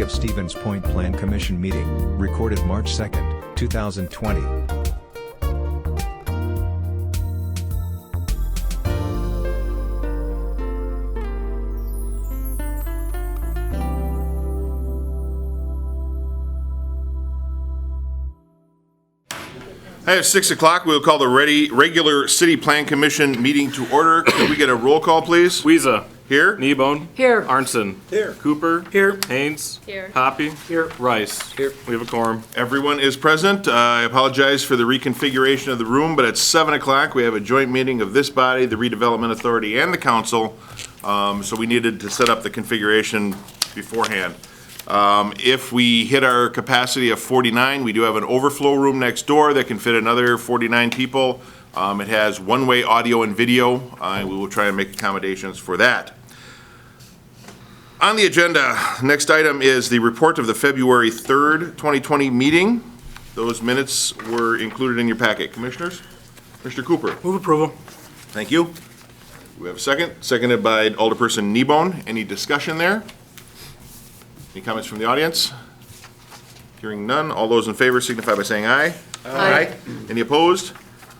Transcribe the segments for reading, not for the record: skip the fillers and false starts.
of Stevens Point Plan Commission meeting, recorded March 2nd, 2020. At 6 o'clock, we'll call the regular City Plan Commission meeting to order. Could we get a roll call, please? Weeza. Here. Kneebone. Here. Arnson. Here. Cooper. Here. Haynes. Here. Hoppy. Here. Rice. Here. We have a quorum. Everyone is present. I apologize for the reconfiguration of the room, but at 7 o'clock, we have a joint meeting of this body, the Redevelopment Authority, and the council. So we needed to set up the configuration beforehand. If we hit our capacity of 49, we do have an overflow room next door that can fit another 49 people. It has one-way audio and video. We will try and make accommodations for that. On the agenda, next item is the report of the February 3rd, 2020 meeting. Those minutes were included in your packet. Commissioners? Mr. Cooper? Move approval. Thank you. We have a second. Seconded by Alderperson Kneebone. Any discussion there? Any comments from the audience? Hearing none. All those in favor signify by saying aye. Aye. Any opposed?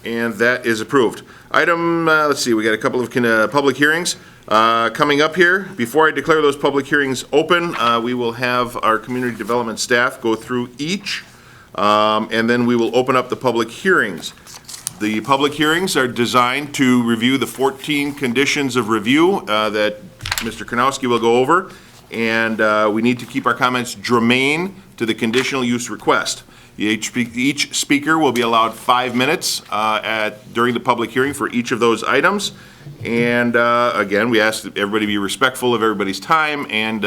And that is approved. Item, let's see, we got a couple of public hearings coming up here. Before I declare those public hearings open, we will have our community development staff go through each, and then we will open up the public hearings. The public hearings are designed to review the 14 conditions of review that Mr. Karnowski will go over, and we need to keep our comments germane to the conditional use request. Each speaker will be allowed 5 minutes during the public hearing for each of those items. And again, we ask that everybody be respectful of everybody's time and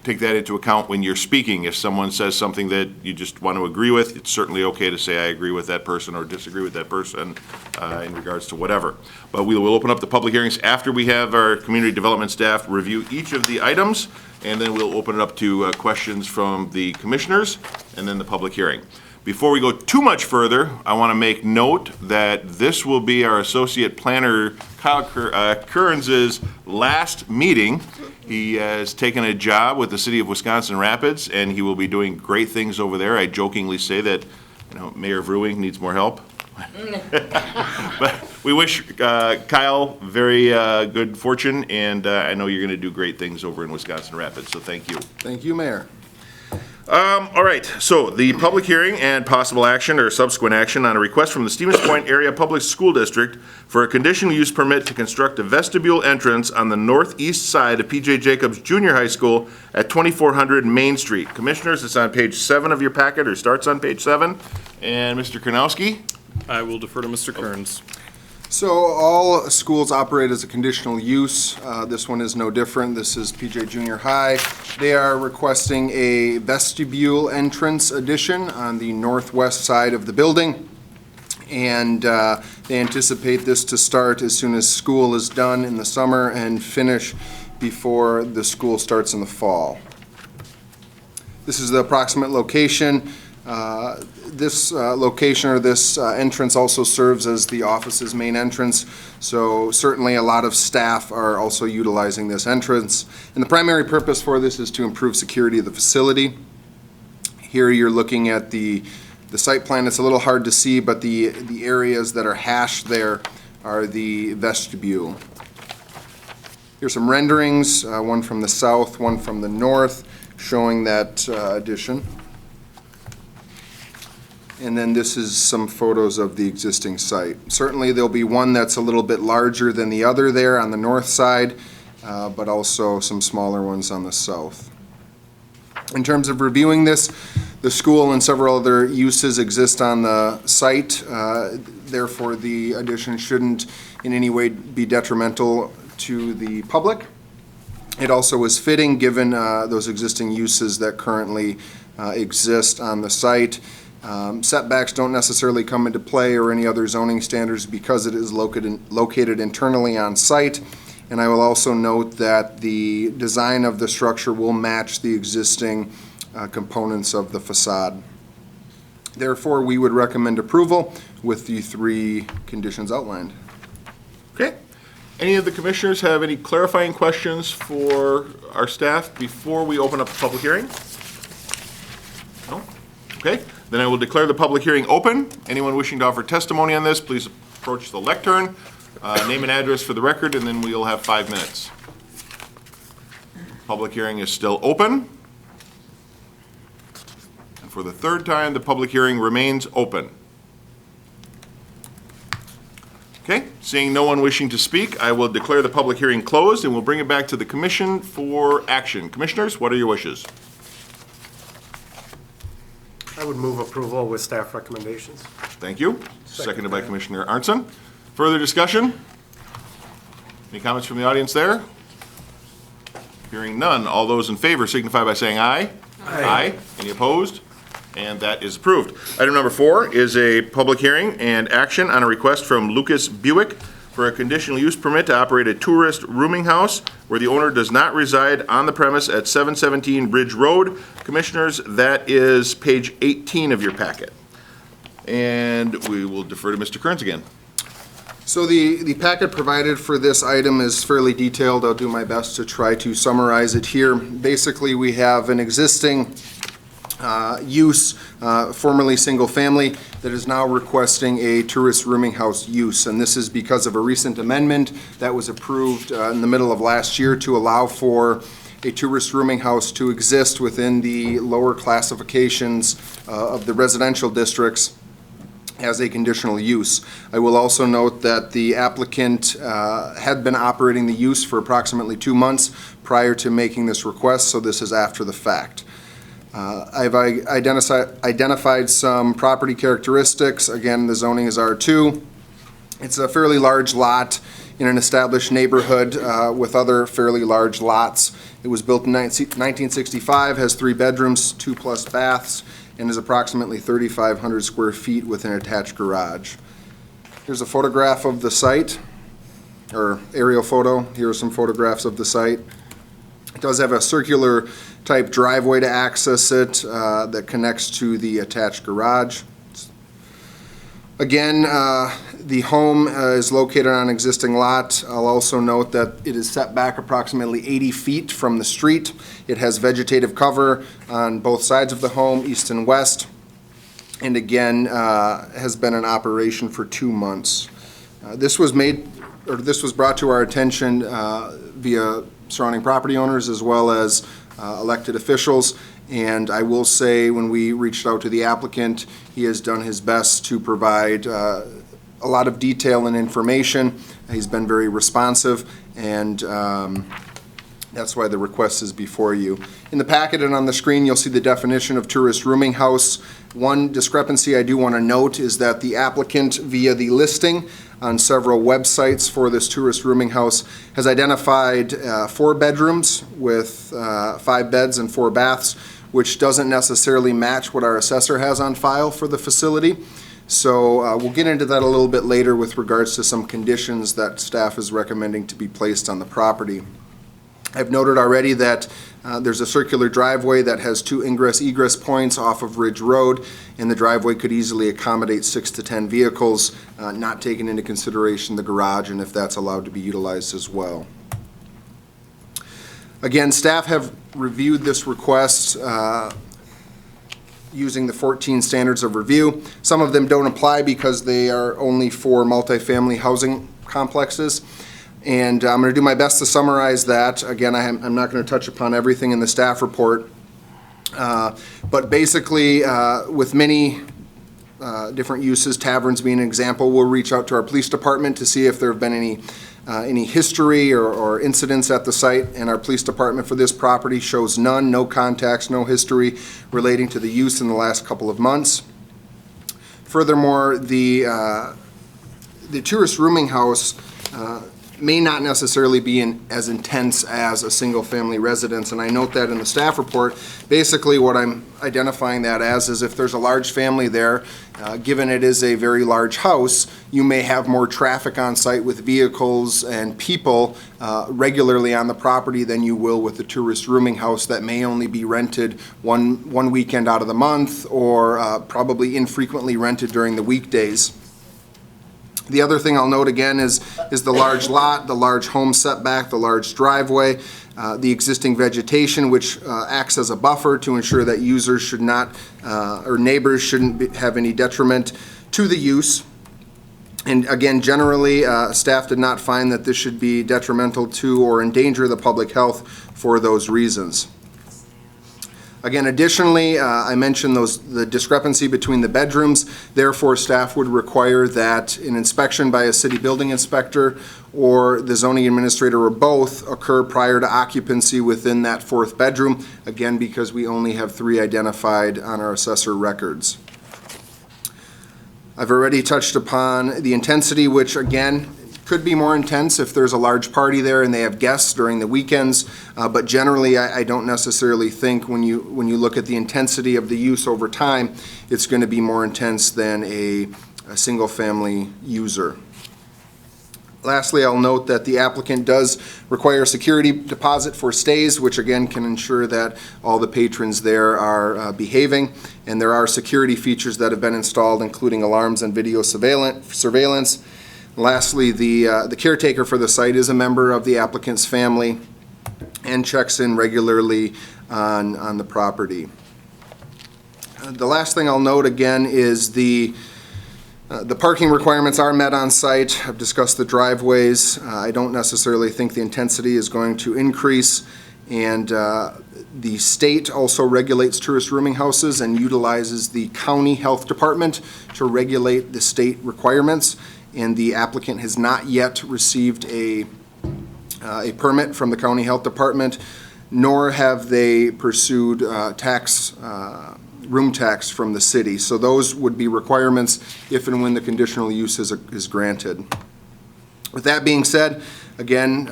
take that into account when you're speaking. If someone says something that you just want to agree with, it's certainly okay to say I agree with that person or disagree with that person in regards to whatever. But we will open up the public hearings after we have our community development staff review each of the items, and then we'll open it up to questions from the commissioners and then the public hearing. Before we go too much further, I want to make note that this will be our Associate Planner Kyle Kearns' last meeting. He has taken a job with the City of Wisconsin Rapids, and he will be doing great things over there. I jokingly say that, Mayor Vrewing needs more help. But we wish Kyle very good fortune, and I know you're going to do great things over in Wisconsin Rapids, so thank you. Thank you, Mayor. All right, so the public hearing and possible action or subsequent action on a request from the Stevens Point Area Public School District for a conditional use permit to construct a vestibule entrance on the northeast side of P.J. Jacobs Junior High School at 2400 Main Street. Commissioners, it's on page 7 of your packet, or starts on page 7. And Mr. Karnowski? I will defer to Mr. Kearns. So all schools operate as a conditional use. This one is no different. This is PJ Junior High. They are requesting a vestibule entrance addition on the northwest side of the building. And they anticipate this to start as soon as school is done in the summer and finish before the school starts in the fall. This is the approximate location. This location or this entrance also serves as the office's main entrance, so certainly a lot of staff are also utilizing this entrance. And the primary purpose for this is to improve security of the facility. Here you're looking at the site plan. It's a little hard to see, but the areas that are hashed there are the vestibule. Here's some renderings, one from the south, one from the north, showing that addition. And then this is some photos of the existing site. Certainly there'll be one that's a little bit larger than the other there on the north side, but also some smaller ones on the south. In terms of reviewing this, the school and several other uses exist on the site. Therefore, the addition shouldn't in any way be detrimental to the public. It also is fitting given those existing uses that currently exist on the site. Setbacks don't necessarily come into play or any other zoning standards because it is located internally on site. And I will also note that the design of the structure will match the existing components of the facade. Therefore, we would recommend approval with the 3 conditions outlined. Okay. Any of the commissioners have any clarifying questions for our staff before we open up the public hearing? No? Okay, then I will declare the public hearing open. Anyone wishing to offer testimony on this, please approach the lectern, name and address for the record, and then we'll have 5 minutes. Public hearing is still open. And for the third time, the public hearing remains open. Okay, seeing no one wishing to speak, I will declare the public hearing closed and we'll bring it back to the commission for action. Commissioners, what are your wishes? I would move approval with staff recommendations. Thank you. Seconded by Commissioner Arntzen. Further discussion? Any comments from the audience there? Hearing none. All those in favor signify by saying aye. Aye. Any opposed? And that is approved. Item number 4 is a public hearing and action on a request from Lucas Buick for a conditional use permit to operate a tourist rooming house where the owner does not reside on the premise at 717 Ridge Road. Commissioners, that is page 18 of your packet. And we will defer to Mr. Kearns again. So the packet provided for this item is fairly detailed. I'll do my best to try to summarize it here. Basically, we have an existing use, formerly single-family, that is now requesting a tourist rooming house use. And this is because of a recent amendment that was approved in the middle of last year to allow for a tourist rooming house to exist within the lower classifications of the residential districts as a conditional use. I will also note that the applicant had been operating the use for approximately 2 months prior to making this request, so this is after the fact. I've identified some property characteristics. Again, the zoning is R2. It's a fairly large lot in an established neighborhood with other fairly large lots. It was built in 1965, has 3 bedrooms, 2+ baths, and is approximately 3,500 square feet with an attached garage. Here's a photograph of the site, or aerial photo. Here are some photographs of the site. It does have a circular type driveway to access it that connects to the attached garage. Again, the home is located on an existing lot. I'll also note that it is set back approximately 80 feet from the street. It has vegetative cover on both sides of the home, east and west, and again, has been in operation for 2 months. This was brought to our attention via surrounding property owners as well as elected officials, and I will say when we reached out to the applicant, he has done his best to provide a lot of detail and information. He's been very responsive, and that's why the request is before you. In the packet and on the screen, you'll see the definition of tourist rooming house. One discrepancy I do want to note is that the applicant, via the listing on several websites for this tourist rooming house, has identified 4 bedrooms with 5 beds and 4 baths, which doesn't necessarily match what our assessor has on file for the facility. So we'll get into that a little bit later with regards to some conditions that staff is recommending to be placed on the property. I've noted already that there's a circular driveway that has 2 ingress-egress points off of Ridge Road, and the driveway could easily accommodate 6 to 10 vehicles, not taking into consideration the garage and if that's allowed to be utilized as well. Again, staff have reviewed this request using the 14 standards of review. Some of them don't apply because they are only for multifamily housing complexes. And I'm going to do my best to summarize that. Again, I'm not going to touch upon everything in the staff report. But basically, with many different uses, taverns being an example, we'll reach out to our police department to see if there have been any history or incidents at the site. And our police department for this property shows none, no contacts, no history relating to the use in the last couple of months. Furthermore, the tourist rooming house may not necessarily be as intense as a single-family residence, and I note that in the staff report. Basically, what I'm identifying that as is if there's a large family there, given it is a very large house, you may have more traffic on site with vehicles and people regularly on the property than you will with the tourist rooming house that may only be rented one weekend out of the month or probably infrequently rented during the weekdays. The other thing I'll note again is the large lot, the large home setback, the large driveway, the existing vegetation, which acts as a buffer to ensure that users should not, or neighbors shouldn't have any detriment to the use. And again, generally, staff did not find that this should be detrimental to or endanger the public health for those reasons. Again, additionally, I mentioned the discrepancy between the bedrooms. Therefore, staff would require that an inspection by a city building inspector or the zoning administrator or both occur prior to occupancy within that fourth bedroom, again, because we only have 3 identified on our assessor records. I've already touched upon the intensity, which again, could be more intense if there's a large party there and they have guests during the weekends, but generally I don't necessarily think when you look at the intensity of the use over time, it's going to be more intense than a single-family user. Lastly, I'll note that the applicant does require a security deposit for stays, which again can ensure that all the patrons there are behaving. And there are security features that have been installed, including alarms and video surveillance. Lastly, the caretaker for the site is a member of the applicant's family and checks in regularly on the property. The last thing I'll note again is the parking requirements are met on site. I've discussed the driveways. I don't necessarily think the intensity is going to increase. And the state also regulates tourist rooming houses and utilizes the county health department to regulate the state requirements. And the applicant has not yet received a permit from the county health department, nor have they pursued room tax from the city. So those would be requirements if and when the conditional use is granted. With that being said, again,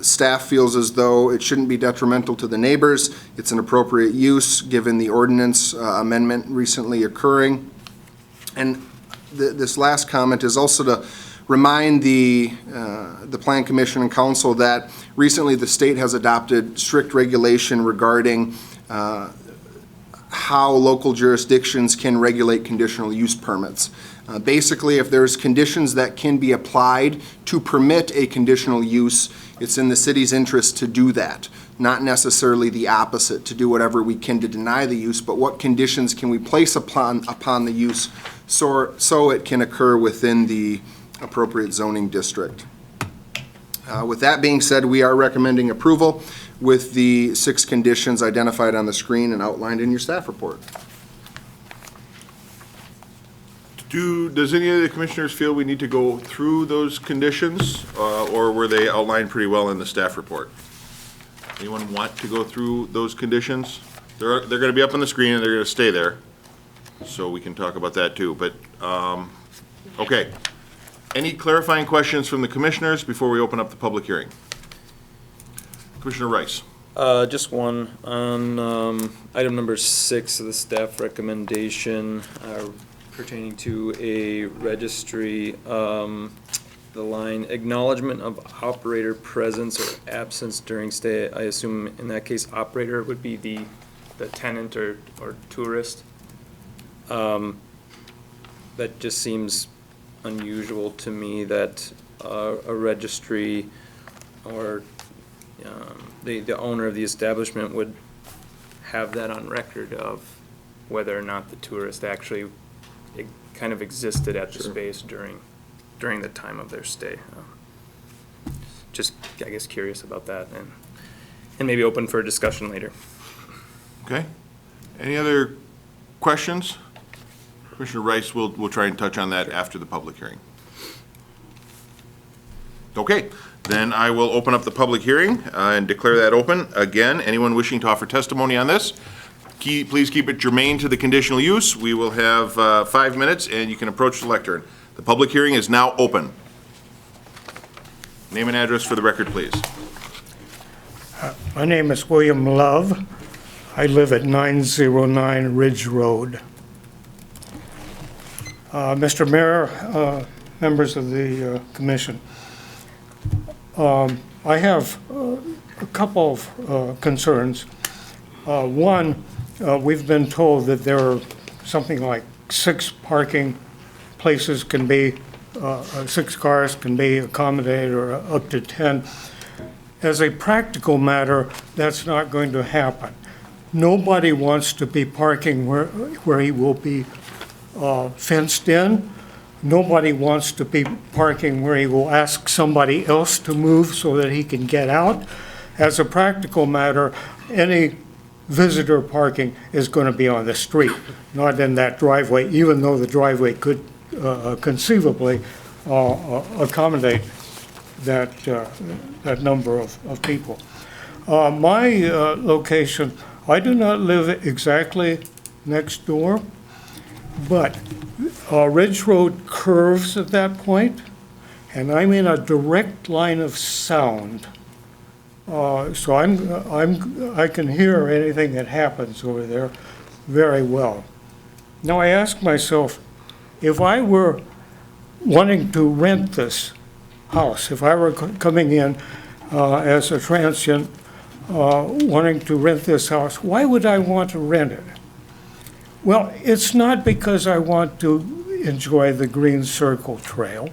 staff feels as though it shouldn't be detrimental to the neighbors. It's an appropriate use given the ordinance amendment recently occurring. And this last comment is also to remind the Plan Commission and Council that recently the state has adopted strict regulation regarding how local jurisdictions can regulate conditional use permits. Basically, if there's conditions that can be applied to permit a conditional use, it's in the city's interest to do that, not necessarily the opposite, to do whatever we can to deny the use, but what conditions can we place upon the use so it can occur within the appropriate zoning district. With that being said, we are recommending approval with the 6 conditions identified on the screen and outlined in your staff report. Does any of the commissioners feel we need to go through those conditions, or were they outlined pretty well in the staff report? Anyone want to go through those conditions? They're going to be up on the screen and they're going to stay there, so we can talk about that too. But okay, any clarifying questions from the commissioners before we open up the public hearing? Commissioner Rice. Just one on item number 6 of the staff recommendation pertaining to a registry. The line acknowledgement of operator presence or absence during stay. I assume in that case operator would be the tenant or tourist. That just seems unusual to me that a registry or the owner of the establishment would have that on record of whether or not the tourist actually kind of existed at the space during the time of their stay. Just, I guess, curious about that and maybe open for a discussion later. Okay. Any other questions? Commissioner Rice, we'll try and touch on that after the public hearing. Okay, then I will open up the public hearing and declare that open. Again, anyone wishing to offer testimony on this, please keep it germane to the conditional use. We will have 5 minutes and you can approach the lectern. The public hearing is now open. Name and address for the record, please. My name is William Love. I live at 909 Ridge Road. Mr. Mayor, members of the commission, I have a couple of concerns. One, we've been told that there are something like 6 parking places can be 6 cars can be accommodated, or up to 10. As a practical matter, that's not going to happen. Nobody wants to be parking where he will be fenced in. Nobody wants to be parking where he will ask somebody else to move so that he can get out. As a practical matter, any visitor parking is going to be on the street, not in that driveway, even though the driveway could conceivably accommodate that number of people. My location, I do not live exactly next door, but Ridge Road curves at that point, and I'm in a direct line of sound. So I can hear anything that happens over there very well. Now I ask myself, if I were wanting to rent this house, if I were coming in as a transient wanting to rent this house, why would I want to rent it? Well, it's not because I want to enjoy the Green Circle Trail,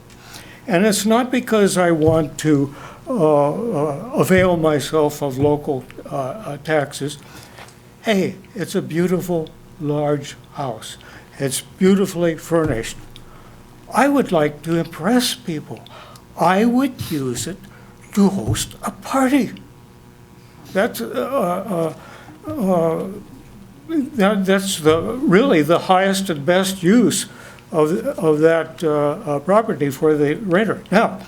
and it's not because I want to avail myself of local taxes. Hey, it's a beautiful, large house. It's beautifully furnished. I would like to impress people. I would use it to host a party. That's really the highest and best use of that property for the renter. Now,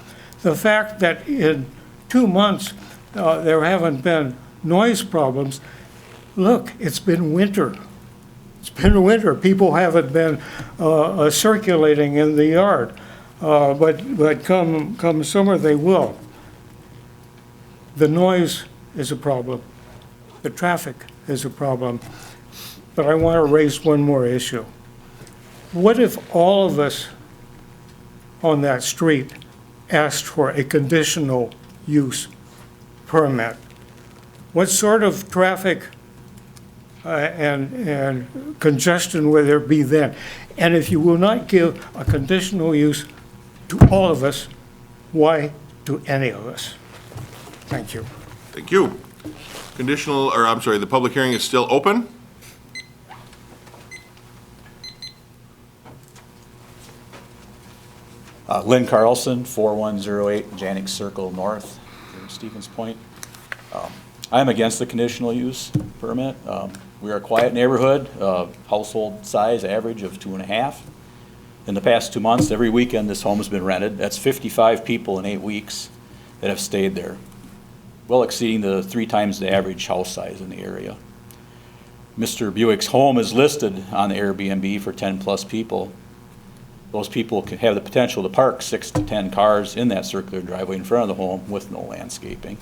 the fact that in 2 months there haven't been noise problems, look, it's been winter. It's been winter. People haven't been circulating in the yard, but come summer they will. The noise is a problem. The traffic is a problem. But I want to raise one more issue. What if all of us on that street asked for a conditional use permit? What sort of traffic and congestion will there be then? And if you will not give a conditional use to all of us, why to any of us? Thank you. Thank you. The public hearing is still open. Lynn Carlson, 4108 Janix Circle North, here in Stevens Point. I'm against the conditional use permit. We are a quiet neighborhood, household size average of 2.5. In the past 2 months, every weekend this home has been rented. That's 55 people in 8 weeks that have stayed there, well exceeding the 3 times the average house size in the area. Mr. Buick's home is listed on the Airbnb for 10 plus people. Those people can have the potential to park 6 to 10 cars in that circular driveway in front of the home with no landscaping.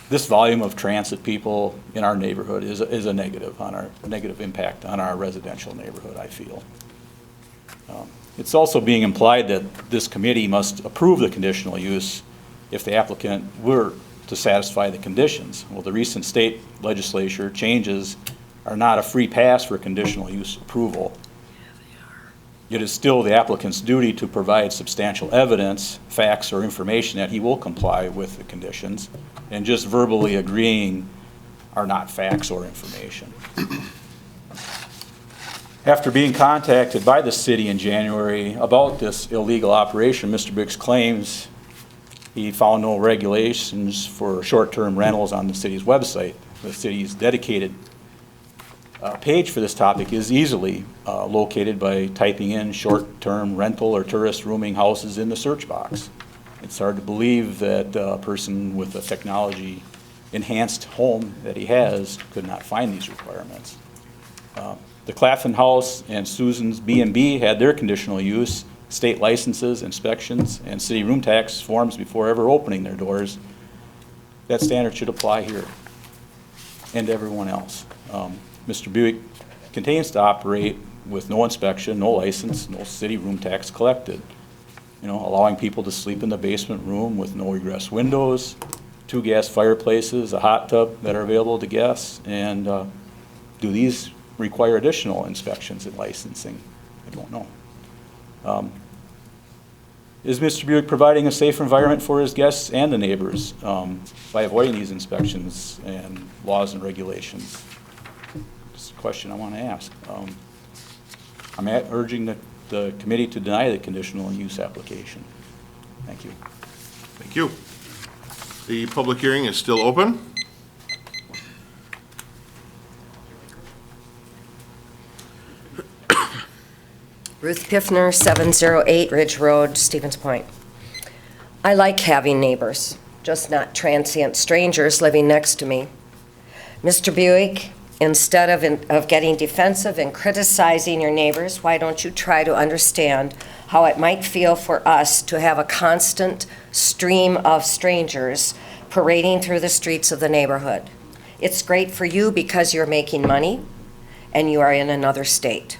This volume of transit people in our neighborhood is a negative impact on our residential neighborhood, I feel. It's also being implied that this committee must approve the conditional use if the applicant were to satisfy the conditions. Well, the recent state legislature changes are not a free pass for conditional use approval. It is still the applicant's duty to provide substantial evidence, facts, or information that he will comply with the conditions, and just verbally agreeing are not facts or information. After being contacted by the city in January about this illegal operation, Mr. Biggs claims he found no regulations for short-term rentals on the city's website. The city's dedicated page for this topic is easily located by typing in short-term rental or tourist rooming houses in the search box. It's hard to believe that a person with a technology-enhanced home that he has could not find these requirements. The Claflin House and Susan's B&B had their conditional use, state licenses, inspections, and city room tax forms before ever opening their doors. That standard should apply here and to everyone else. Mr. Buick continues to operate with no inspection, no license, no city room tax collected. Allowing people to sleep in the basement room with no egress windows, 2 gas fireplaces, a hot tub that are available to guests, and do these require additional inspections and licensing? I don't know. Is Mr. Buick providing a safe environment for his guests and the neighbors by avoiding these inspections and laws and regulations? It's a question I want to ask. I'm urging the committee to deny the conditional use application. Thank you. Thank you. The public hearing is still open. Ruth Piffner, 708 Ridge Road, Stevens Point. I like having neighbors, just not transient strangers living next to me. Mr. Buick, instead of getting defensive and criticizing your neighbors, why don't you try to understand how it might feel for us to have a constant stream of strangers parading through the streets of the neighborhood? It's great for you because you're making money and you are in another state.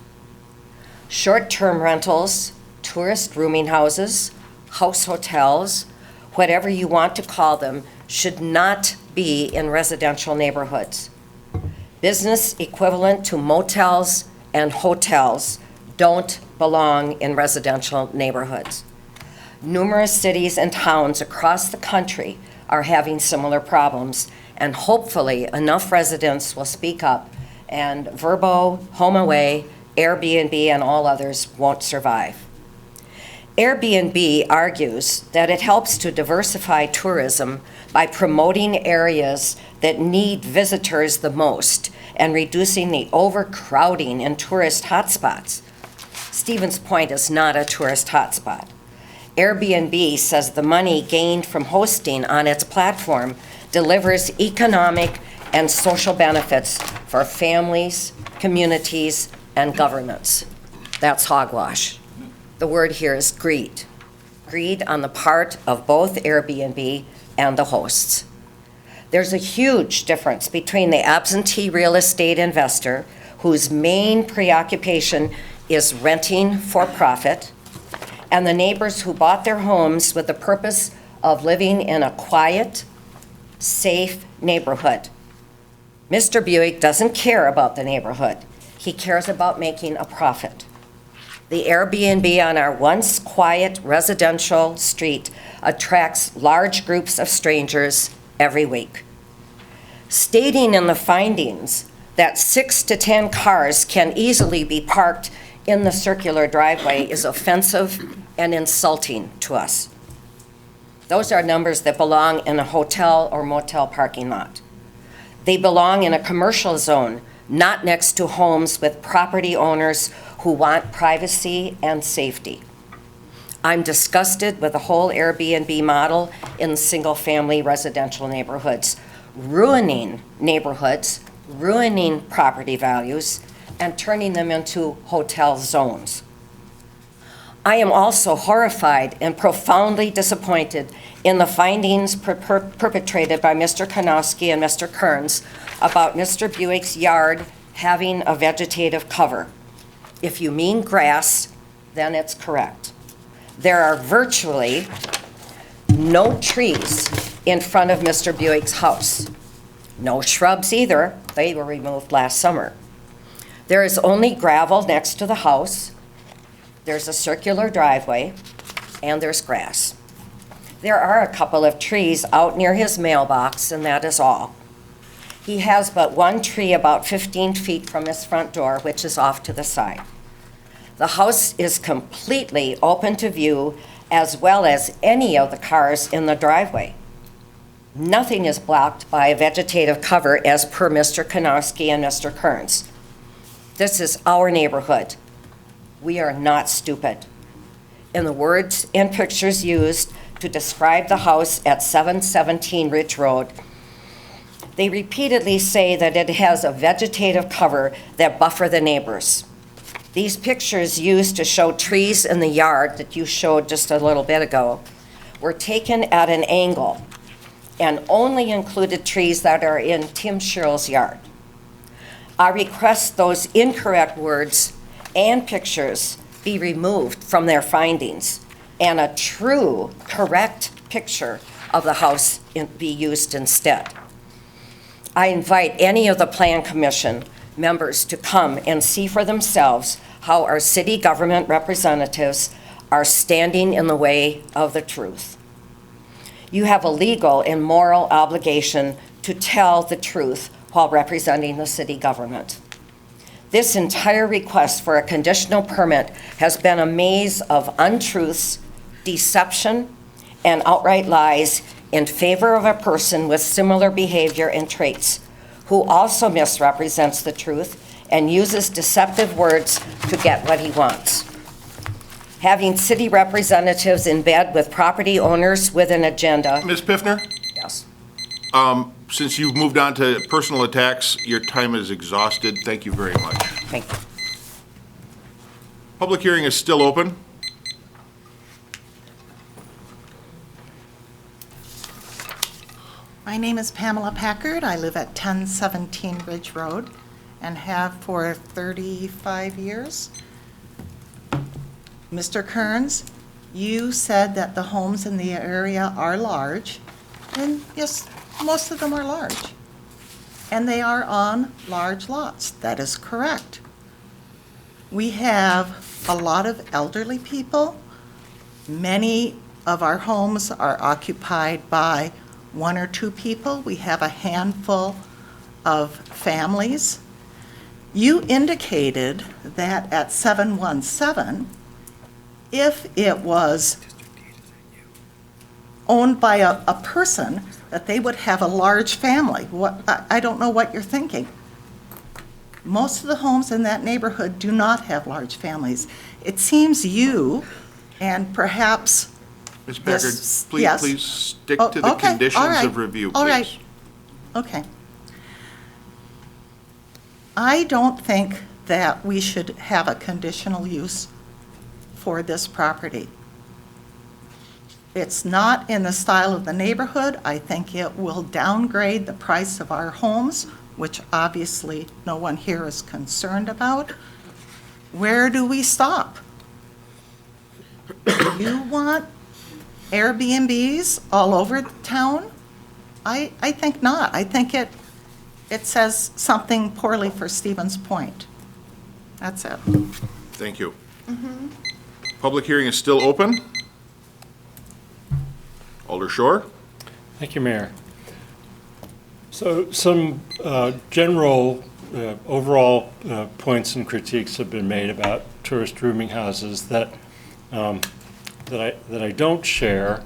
Short-term rentals, tourist rooming houses, house hotels, whatever you want to call them, should not be in residential neighborhoods. Business equivalent to motels and hotels don't belong in residential neighborhoods. Numerous cities and towns across the country are having similar problems, and hopefully enough residents will speak up, and Verbo, HomeAway, Airbnb, and all others won't survive. Airbnb argues that it helps to diversify tourism by promoting areas that need visitors the most and reducing the overcrowding in tourist hotspots. Stevens Point is not a tourist hotspot. Airbnb says the money gained from hosting on its platform delivers economic and social benefits for families, communities, and governments. That's hogwash. The word here is greed. Greed on the part of both Airbnb and the hosts. There's a huge difference between the absentee real estate investor whose main preoccupation is renting for profit and the neighbors who bought their homes with the purpose of living in a quiet, safe neighborhood. Mr. Buick doesn't care about the neighborhood. He cares about making a profit. The Airbnb on our once quiet residential street attracts large groups of strangers every week. Stating in the findings that 6 to 10 cars can easily be parked in the circular driveway is offensive and insulting to us. Those are numbers that belong in a hotel or motel parking lot. They belong in a commercial zone, not next to homes with property owners who want privacy and safety. I'm disgusted with the whole Airbnb model in single-family residential neighborhoods, ruining neighborhoods, ruining property values, and turning them into hotel zones. I am also horrified and profoundly disappointed in the findings perpetrated by Mr. Kanowski and Mr. Kearns about Mr. Buick's yard having a vegetative cover. If you mean grass, then it's correct. There are virtually no trees in front of Mr. Buick's house. No shrubs either. They were removed last summer. There is only gravel next to the house. There's a circular driveway, and there's grass. There are a couple of trees out near his mailbox, and that is all. He has but one tree about 15 feet from his front door, which is off to the side. The house is completely open to view, as well as any of the cars in the driveway. Nothing is blocked by a vegetative cover as per Mr. Kanowski and Mr. Kearns. This is our neighborhood. We are not stupid. In the words and pictures used to describe the house at 717 Ridge Road, they repeatedly say that it has a vegetative cover that buffer the neighbors. These pictures used to show trees in the yard that you showed just a little bit ago were taken at an angle and only included trees that are in Tim Sherrill's yard. I request those incorrect words and pictures be removed from their findings and a true, correct picture of the house be used instead. I invite any of the Plan Commission members to come and see for themselves how our city government representatives are standing in the way of the truth. You have a legal and moral obligation to tell the truth while representing the city government. This entire request for a conditional permit has been a maze of untruths, deception, and outright lies in favor of a person with similar behavior and traits, who also misrepresents the truth and uses deceptive words to get what he wants. Having city representatives in bed with property owners with an agenda. Ms. Piffner, Yes. since you've moved on to personal attacks, your time is exhausted. Thank you very much. Thank you. Public hearing is still open. My name is Pamela Packard. I live at 1017 Ridge Road and have for 35 years. Mr. Kearns, you said that the homes in the area are large, and yes, most of them are large. And they are on large lots. That is correct. We have a lot of elderly people. Many of our homes are occupied by one or two people. We have a handful of families. You indicated that at 717, if it was owned by a person, that they would have a large family. I don't know what you're thinking. Most of the homes in that neighborhood do not have large families. It seems you, and perhaps Ms. Packard, Yes, please, yes. please stick Oh, to the okay, all conditions right, of review, please. all right. Okay. I don't think that we should have a conditional use for this property. It's not in the style of the neighborhood. I think it will downgrade the price of our homes, which obviously no one here is concerned about. Where do we stop? Do you want Airbnbs all over town? I think not. I think it says something poorly for Stevens Point. That's it. Thank you. Public hearing is still open. Alder Shore? Thank you, Mayor. So some general overall points and critiques have been made about tourist rooming houses that I don't share.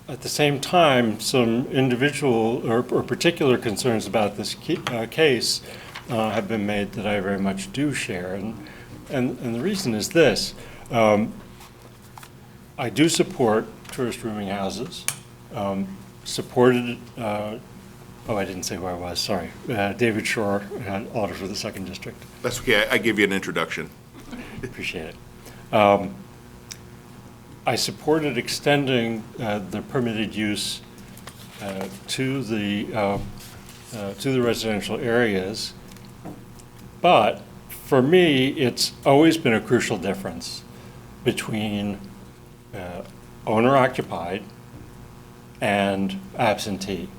At the same time, some individual or particular concerns about this case have been made that I very much do share. And the reason is this. I do support tourist rooming houses. Supported, I didn't say who I was, sorry. David Shore, Alder for the 2nd District. That's okay, I gave you an introduction. Appreciate it. I supported extending the permitted use to the residential areas, but for me, it's always been a crucial difference between owner-occupied and absentee.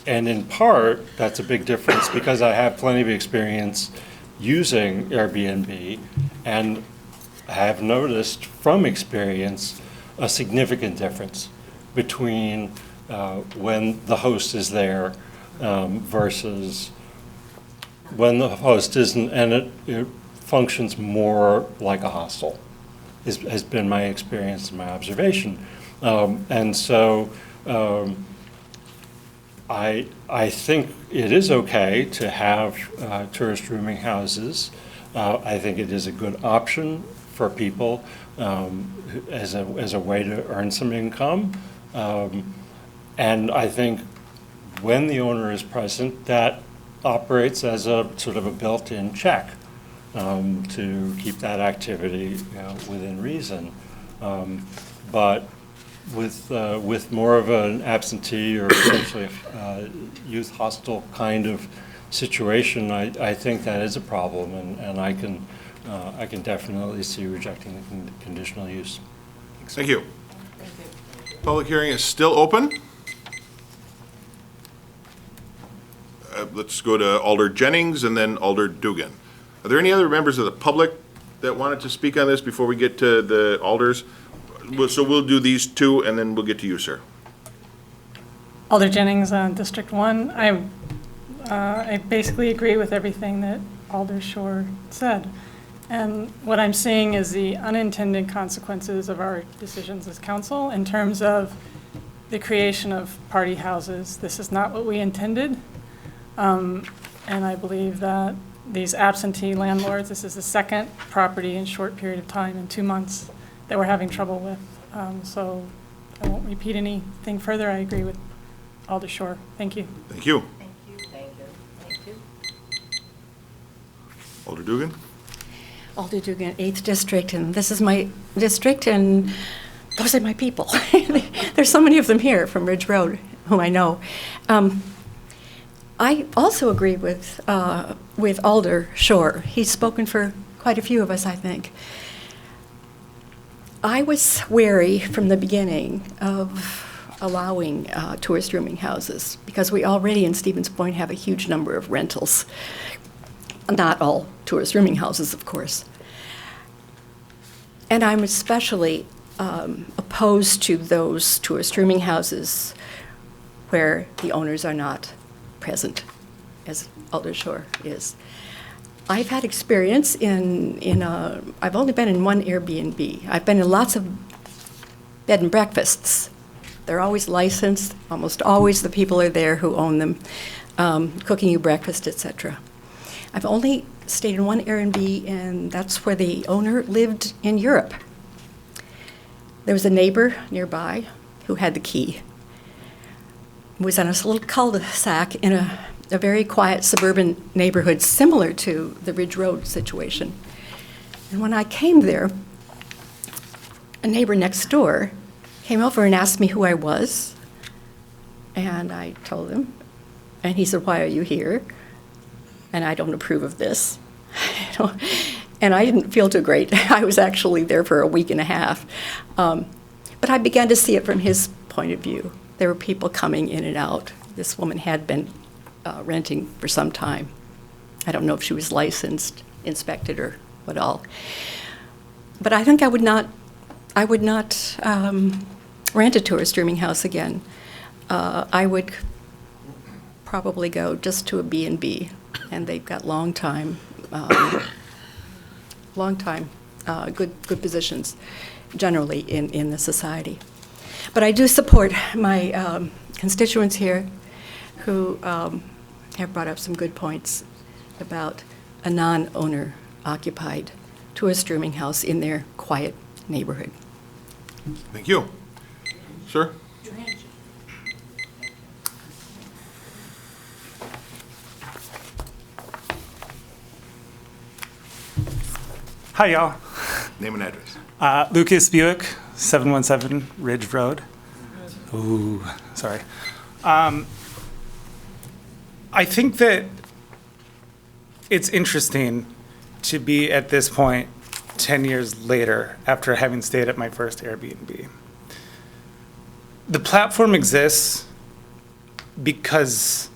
And in part, that's a big difference because I have plenty of experience using Airbnb, and I have noticed from experience a significant difference between when the host is there versus when the host isn't, and it functions more like a hostel, has been my experience and my observation. And so I think it is okay to have tourist rooming houses. I think it is a good option for people as a way to earn some income. And I think when the owner is present, that operates as a sort of a built-in check to keep that activity within reason. But with more of an absentee or potentially youth hostel kind of situation, I think that is a problem, and I can definitely see rejecting the conditional use. Thank you. Public hearing is still open. let's go to Alder Jennings and then Alder Dugan. Are there any other members of the public that wanted to speak on this before we get to the alders? So we'll do these two, and then we'll get to you, sir. Alder Jennings, District 1. I basically agree with everything that Alder Shore said. And what I'm seeing is the unintended consequences of our decisions as council in terms of the creation of party houses. This is not what we intended. And I believe that these absentee landlords, this is the second property in a short period of time, in 2 months, that we're having trouble with. So I won't repeat anything further. I agree with Alder Shore. Thank you. Thank you. Thank you, thank you, thank you. Alder Dugan? Alder Dugan, 8th District, and this is my district, and those are my people. There's so many of them here from Ridge Road, whom I know. I also agree with Alder Shore. He's spoken for quite a few of us, I think. I was wary from the beginning of allowing tourist rooming houses because we already in Stevens Point have a huge number of rentals. Not all tourist rooming houses, of course. And I'm especially opposed to those tourist rooming houses where the owners are not present, as Alder Shore is. I've had experience I've only been in one Airbnb. I've been in lots of bed and breakfasts. They're always licensed, almost always the people are there who own them, cooking you breakfast, etc. I've only stayed in one Airbnb, and that's where the owner lived in Europe. There was a neighbor nearby who had the key. It was on a little cul-de-sac in a very quiet suburban neighborhood similar to the Ridge Road situation. And when I came there, a neighbor next door came over and asked me who I was. And I told him. And he said, "Why are you here?" And I don't approve of this. And I didn't feel too great. I was actually there for a week and a half. But I began to see it from his point of view. There were people coming in and out. This woman had been renting for some time. I don't know if she was licensed, inspected, or what all. But I think I would not rent a tourist rooming house again. I would probably go just to a B&B, and they've got long time, good positions generally in the society. But I do support my constituents here who have brought up some good points about a non-owner occupied tourist rooming house in their quiet neighborhood. Thank you. Sir? Hi, y'all. Name and address. Lucas Buick, 717 Ridge Road. Ooh, sorry. I think that it's interesting to be at this point 10 years later after having stayed at my first Airbnb. The platform exists because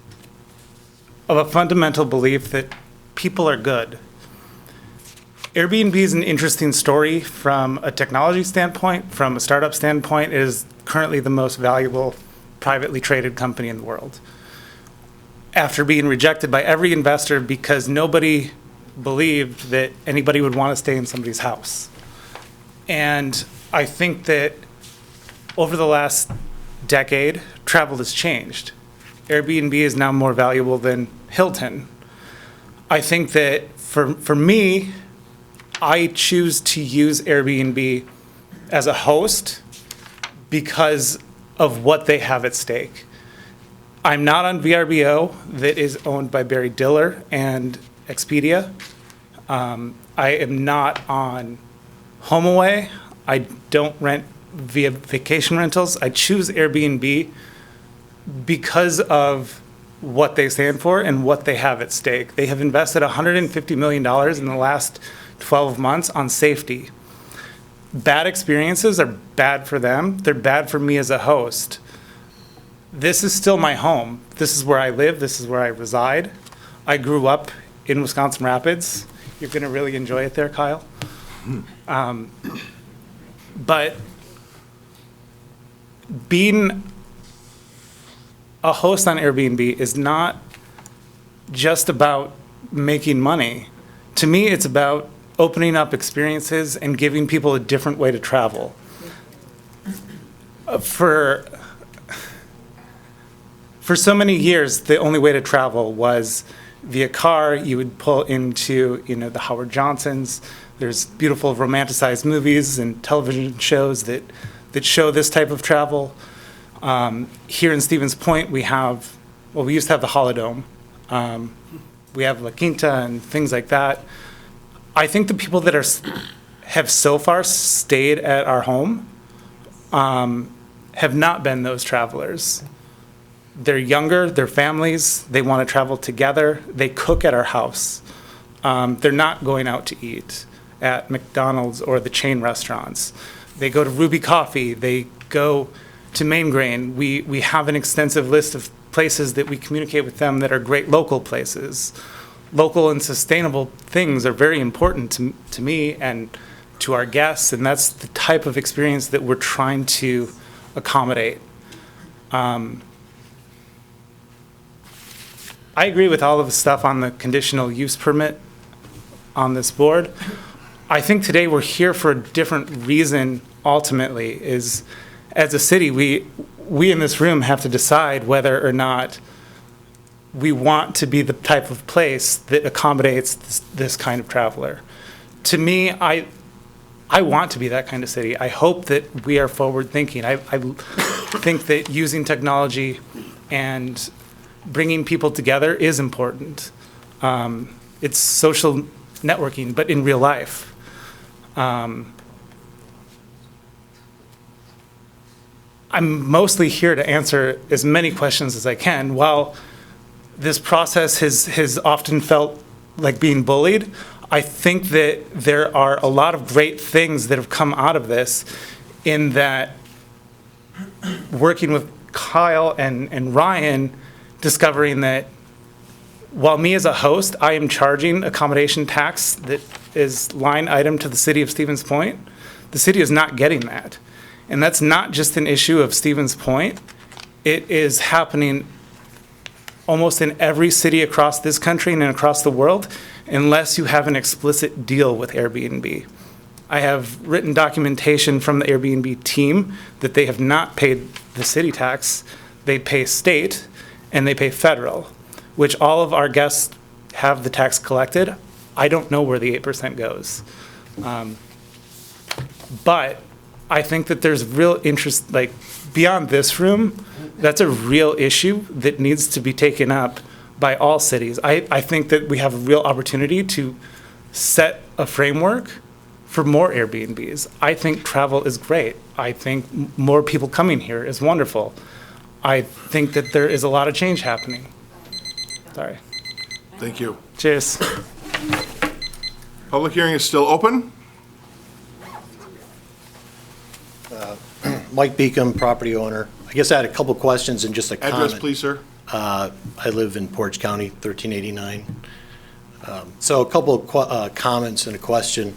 of a fundamental belief that people are good. Airbnb is an interesting story from a technology standpoint, from a startup standpoint. It is currently the most valuable privately traded company in the world. After being rejected by every investor because nobody believed that anybody would want to stay in somebody's house. And I think that over the last decade, travel has changed. Airbnb is now more valuable than Hilton. I think that for me, I choose to use Airbnb as a host because of what they have at stake. I'm not on VRBO that is owned by Barry Diller and Expedia. I am not on HomeAway. I don't rent via vacation rentals. I choose Airbnb because of what they stand for and what they have at stake. They have invested $150 million in the last 12 months on safety. Bad experiences are bad for them. They're bad for me as a host. this is still my home. This is where I live. This is where I reside. I grew up in Wisconsin Rapids. You're going to really enjoy it there, Kyle. But being a host on Airbnb is not just about making money. To me, it's about opening up experiences and giving people a different way to travel. For so many years, the only way to travel was via car. You would pull into, the Howard Johnsons. There's beautiful romanticized movies and television shows that show this type of travel. Here in Stevens Point, we used to have the Holodome. We have La Quinta and things like that. I think the people that have so far stayed at our home have not been those travelers. They're younger, they're families, they want to travel together, they cook at our house. They're not going out to eat at McDonald's or the chain restaurants. They go to Ruby Coffee, they go to Main Grain. We have an extensive list of places that we communicate with them that are great local places. Local and sustainable things are very important to me and to our guests, and that's the type of experience that we're trying to accommodate. I agree with all of the stuff on the conditional use permit on this board. I think today we're here for a different reason ultimately, is as a city, we in this room have to decide whether or not we want to be the type of place that accommodates this kind of traveler. To me, I want to be that kind of city. I hope that we are forward-thinking. I think that using technology and bringing people together is important. It's social networking, but in real life. I'm mostly here to answer as many questions as I can. While this process has often felt like being bullied, I think that there are a lot of great things that have come out of this, in that working with Kyle and Ryan, discovering that while me as a host, I am charging accommodation tax that is line item to the city of Stevens Point, the city is not getting that. And that's not just an issue of Stevens Point. It is happening almost in every city across this country and across the world, unless you have an explicit deal with Airbnb. I have written documentation from the Airbnb team that they have not paid the city tax. They pay state and they pay federal, which all of our guests have the tax collected. I don't know where the 8% goes. But I think that there's real interest, like beyond this room, that's a real issue that needs to be taken up by all cities. I think that we have a real opportunity to set a framework for more Airbnbs. I think travel is great. I think more people coming here is wonderful. I think that there is a lot of change happening. Sorry. Thank you. Cheers. Public hearing is still open. Mike Beacom, property owner. I guess I had a couple questions and just a comment. Address, please, sir. I live in Portage County, 1389. So a couple of comments and a question.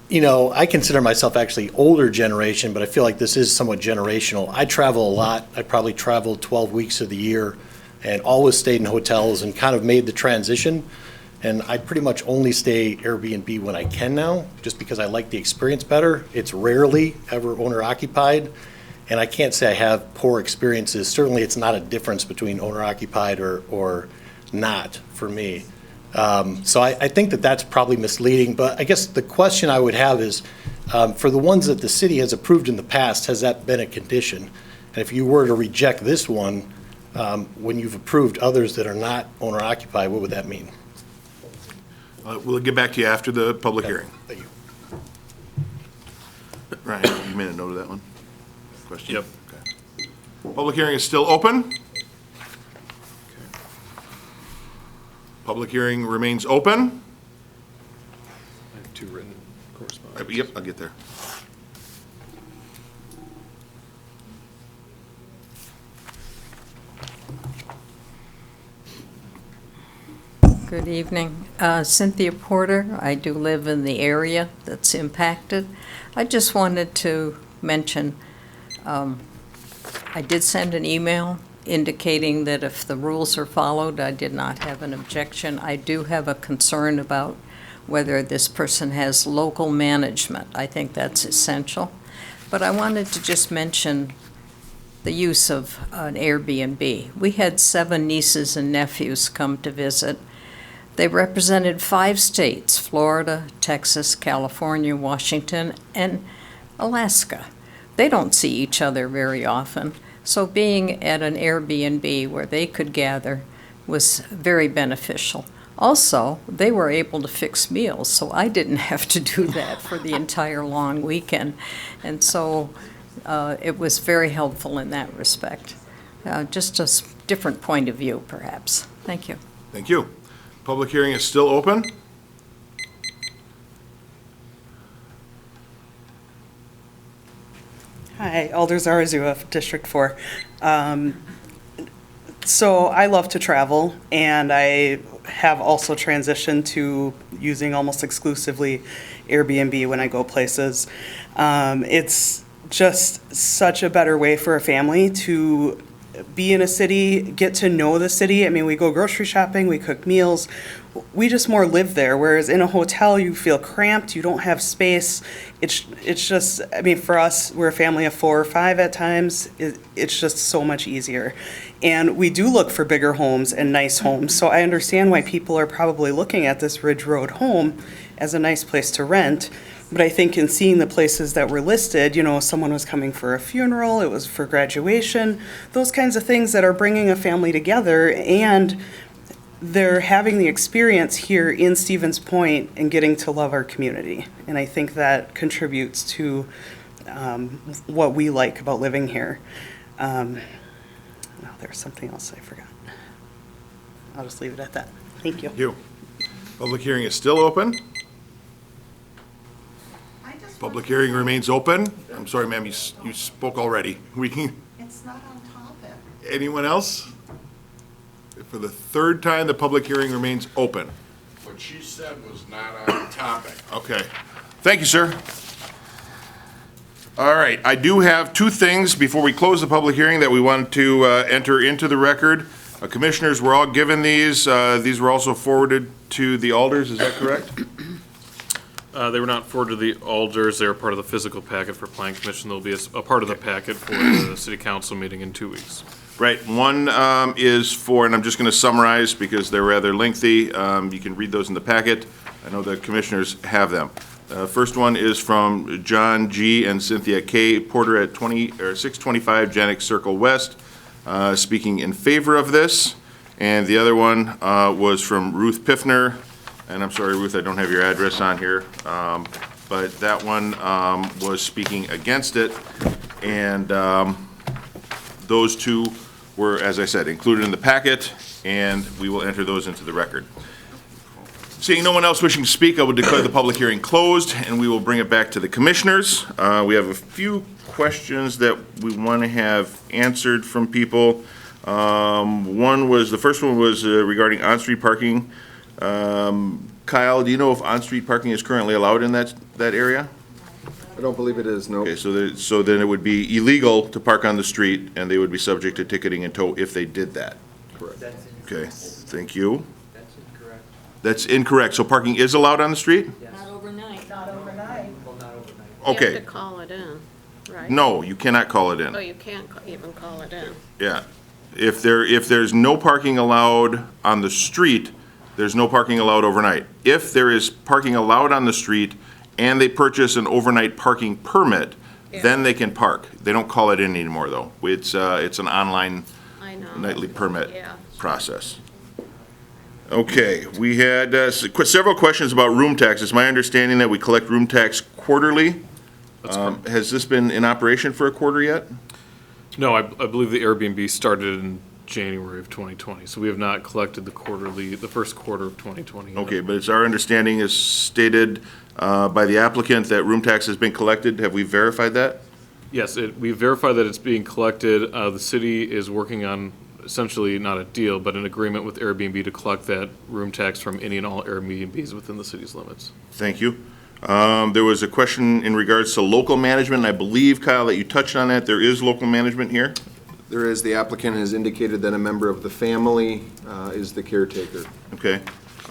You know, I consider myself actually older generation, but I feel like this is somewhat generational. I travel a lot. I probably traveled 12 weeks of the year and always stayed in hotels and kind of made the transition. And I pretty much only stay Airbnb when I can now, just because I like the experience better. It's rarely ever owner occupied. And I can't say I have poor experiences. Certainly it's not a difference between owner occupied or not for me. So I think that that's probably misleading. But I guess the question I would have is, for the ones that the city has approved in the past, has that been a condition? And if you were to reject this one, when you've approved others that are not owner occupied, what would that mean? We'll get back to you after the public hearing. Thank you. Ryan, you made a note of that one? Question? Yep. Okay. Public hearing is still open. Okay. Public hearing remains open. I have two written correspondence. Yep, I'll get there. Good evening. Cynthia Porter. I do live in the area that's impacted. I just wanted to mention, I did send an email indicating that if the rules are followed, I did not have an objection. I do have a concern about whether this person has local management. I think that's essential. But I wanted to just mention the use of an Airbnb. We had 7 nieces and nephews come to visit. They represented 5 states, Florida, Texas, California, Washington, and Alaska. They don't see each other very often, so being at an Airbnb where they could gather was very beneficial. Also, they were able to fix meals, so I didn't have to do that for the entire long weekend. And so it was very helpful in that respect. Just a different point of view, perhaps. Thank you. Thank you. Public hearing is still open. Hi, Alder Zarazua, District 4. So I love to travel, and I have also transitioned to using almost exclusively Airbnb when I go places. It's just such a better way for a family to be in a city, get to know the city. I mean, we go grocery shopping, we cook meals, we just more live there. Whereas in a hotel, you feel cramped, you don't have space. It's just, I mean, for us, we're a family of 4 or 5 at times. It's just so much easier. And we do look for bigger homes and nice homes. So I understand why people are probably looking at this Ridge Road home as a nice place to rent. But I think in seeing the places that were listed, you know, someone was coming for a funeral, it was for graduation, those kinds of things that are bringing a family together, and they're having the experience here in Stevens Point and getting to love our community. And I think that contributes to what we like about living here. There's something else I forgot. I'll just leave it at that. Thank you. Thank you. Public hearing is still open. Public hearing remains open. I'm sorry, ma'am, you spoke already. We can. It's not on topic. Anyone else? For the 3rd time, the public hearing remains open. What she said was not on topic. Okay. Thank you, sir. All right, I do have 2 things before we close the public hearing that we want to enter into the record. Commissioners were all given these. These were also forwarded to the alders, is that correct? They were not forwarded to the alders. They were part of the physical packet for Planning Commission. They'll be a part of the packet for the city council meeting in 2 weeks. Right, one is for, and I'm just going to summarize because they're rather lengthy. You can read those in the packet. I know the commissioners have them. First one is from John G. and Cynthia K. Porter at 625 Janik Circle West, speaking in favor of this. And the other one was from Ruth Piffner. And I'm sorry, Ruth, I don't have your address on here. But that one was speaking against it. And those 2 were, as I said, included in the packet, and we will enter those into the record. Seeing no one else wishing to speak, I will declare the public hearing closed, and we will bring it back to the commissioners. We have a few questions that we want to have answered from people. The first one was regarding on-street parking. Kyle, do you know if on-street parking is currently allowed in that area? I don't believe it is, no. Okay, so then it would be illegal to park on the street, and they would be subject to ticketing and tow if they did that. Correct. Okay, thank you. That's incorrect. That's incorrect. So parking is allowed on the street? Not overnight. Not overnight. Okay. You have to call it in, right? No, you cannot call it in. Oh, you can't even call it in. Yeah. If there's no parking allowed on the street, there's no parking allowed overnight. If there is parking allowed on the street and they purchase an overnight parking permit, then they can park. They don't call it in anymore, though. It's an online nightly permit process. Okay, we had several questions about room tax. It's my understanding that we collect room tax quarterly. Has this been in operation for a quarter yet? No, I believe the Airbnb started in January of 2020, so we have not collected the first quarter of 2020 yet. Okay, but it's our understanding, as stated by the applicant, that room tax has been collected. Have we verified that? Yes, we verified that it's being collected. The city is working on essentially not a deal, but an agreement with Airbnb to collect that room tax from any and all Airbnbs within the city's limits. Thank you. There was a question in regards to local management, and I believe, Kyle, that you touched on that. There is local management here? There is, the applicant has indicated that a member of the family is the caretaker. Okay.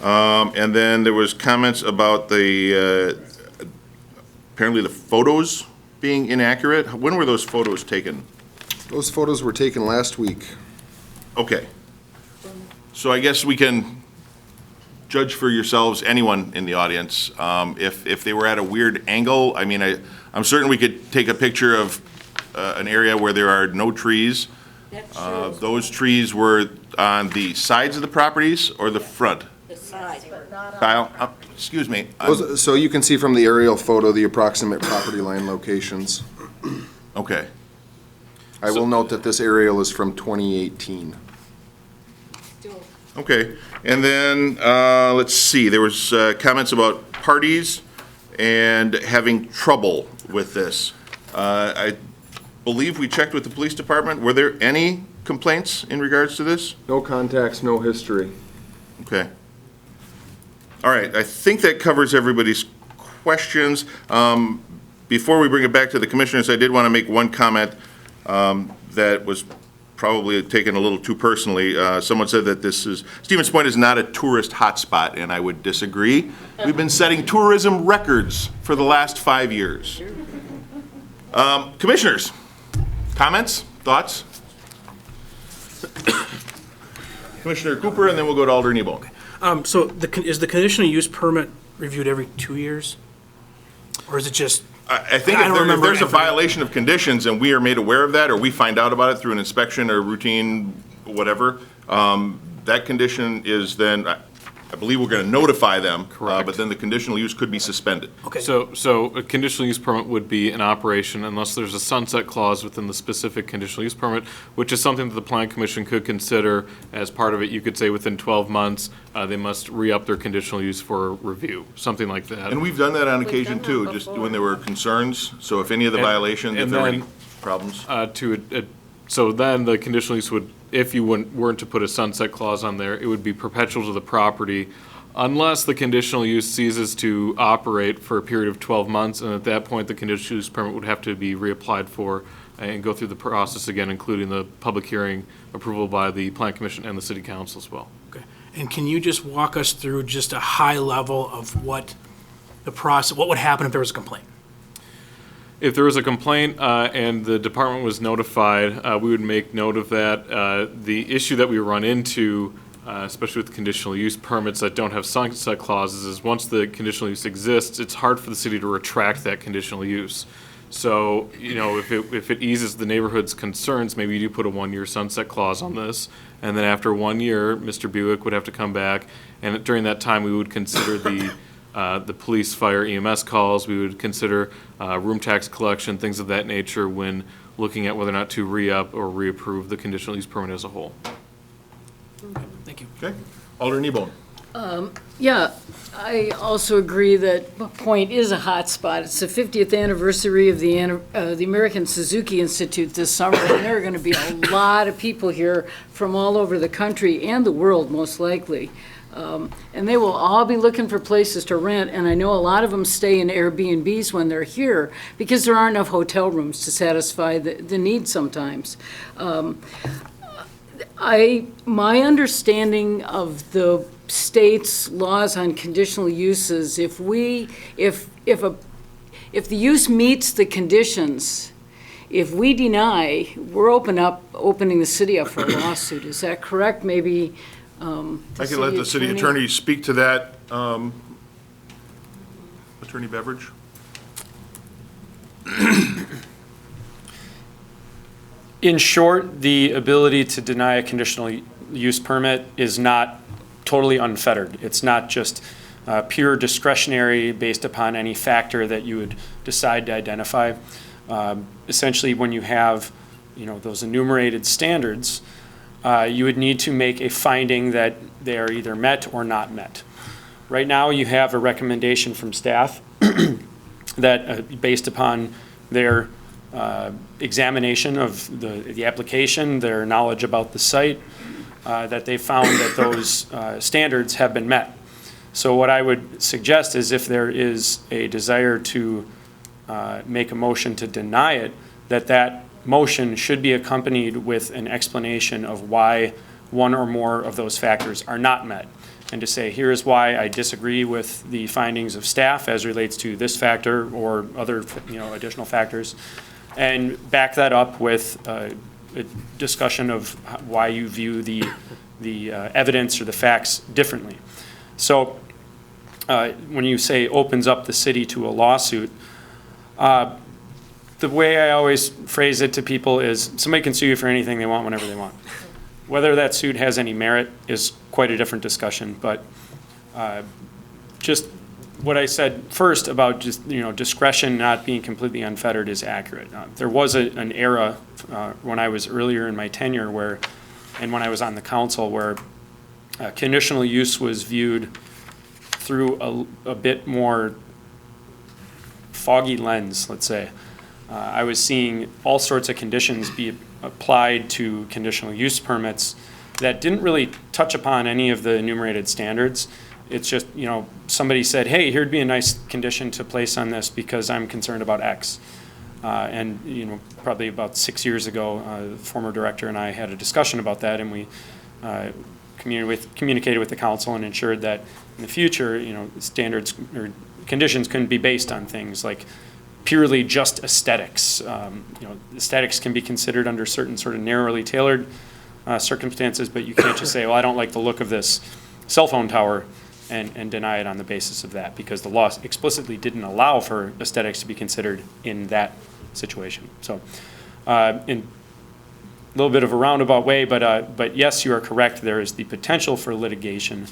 And then there was comments about the, apparently the photos being inaccurate. When were those photos taken? Those photos were taken last week. Okay. So I guess we can judge for yourselves, anyone in the audience, if they were at a weird angle. I mean, I'm certain we could take a picture of an area where there are no trees. Those trees were on the sides of the properties or the front? The side. Kyle, excuse me. So you can see from the aerial photo the approximate property line locations. Okay. I will note that this aerial is from 2018. Okay, and then, let's see, there was comments about parties and having trouble with this. I believe we checked with the police department. Were there any complaints in regards to this? No contacts, no history. Okay. All right, I think that covers everybody's questions. Before we bring it back to the commissioners, I did want to make one comment that was probably taken a little too personally. Someone said that Stevens Point is not a tourist hotspot, and I would disagree. We've been setting tourism records for the last 5 years. Commissioners, comments, thoughts? Commissioner Cooper, and then we'll go to Alder Nebo. So is the conditional use permit reviewed every 2 years? Or is it just? I think if there's a violation of conditions and we are made aware of that, or we find out about it through an inspection or routine, whatever, that condition is then, I believe we're going to notify them. Correct. But then the conditional use could be suspended. Okay. So a conditional use permit would be in operation unless there's a sunset clause within the specific conditional use permit, which is something that the Plan Commission could consider as part of it. You could say within 12 months, they must re-up their conditional use for review, something like that. And we've done that on occasion too, just when there were concerns. So if any of the violations, if there were any problems. So then the conditional use would, if you weren't to put a sunset clause on there, it would be perpetual to the property unless the conditional use ceases to operate for a period of 12 months. And at that point, the conditional use permit would have to be reapplied for and go through the process again, including the public hearing approval by the Plan Commission and the City Council as well. Okay. And can you just walk us through just a high level of what the process, what would happen if there was a complaint? If there was a complaint and the department was notified, we would make note of that. The issue that we run into, especially with conditional use permits that don't have sunset clauses, is once the conditional use exists, it's hard for the city to retract that conditional use. So, if it eases the neighborhood's concerns, maybe you do put a 1-year sunset clause on this, and then after 1 year, Mr. Buick would have to come back, and during that time, we would consider the police, fire, EMS calls. We would consider room tax collection, things of that nature when looking at whether or not to re-up or reapprove the conditional use permit as a whole. Thank you. Okay. Alder Nebo. Yeah, I also agree that Point is a hot spot. It's the 50th anniversary of the American Suzuki Institute this summer, and there are going to be a lot of people here from all over the country and the world, most likely. And they will all be looking for places to rent, and I know a lot of them stay in Airbnbs when they're here because there aren't enough hotel rooms to satisfy the need sometimes. My understanding of the state's laws on conditional uses, if the use meets the conditions, if we deny, we're opening the city up for a lawsuit. Is that correct? Maybe. I can let the city attorney speak to that. Attorney Beveridge? In short, the ability to deny a conditional use permit is not totally unfettered. It's not just pure discretionary based upon any factor that you would decide to identify. Essentially, when you have, those enumerated standards, you would need to make a finding that they are either met or not met. Right now, you have a recommendation from staff that, based upon their examination of the application, their knowledge about the site, that they found that those standards have been met. So what I would suggest is if there is a desire to make a motion to deny it, that motion should be accompanied with an explanation of why one or more of those factors are not met. And to say, here is why I disagree with the findings of staff as relates to this factor or other, additional factors. And back that up with a discussion of why you view the evidence or the facts differently. So when you say opens up the city to a lawsuit, the way I always phrase it to people is somebody can sue you for anything they want whenever they want. Whether that suit has any merit is quite a different discussion, but just what I said first about just, discretion not being completely unfettered is accurate. There was an era when I was earlier in my tenure and when I was on the council where conditional use was viewed through a bit more foggy lens, let's say. I was seeing all sorts of conditions be applied to conditional use permits that didn't really touch upon any of the enumerated standards. It's just, somebody said, hey, here'd be a nice condition to place on this because I'm concerned about X. And, probably about 6 years ago, the former director and I had a discussion about that, and we communicated with the council and ensured that in the future, standards or conditions couldn't be based on things like purely just aesthetics. Aesthetics can be considered under certain sort of narrowly tailored circumstances, but you can't just say, well, I don't like the look of this cell phone tower and deny it on the basis of that, because the law explicitly didn't allow for aesthetics to be considered in that situation. So in a little bit of a roundabout way, but yes, you are correct. There is the potential for litigation,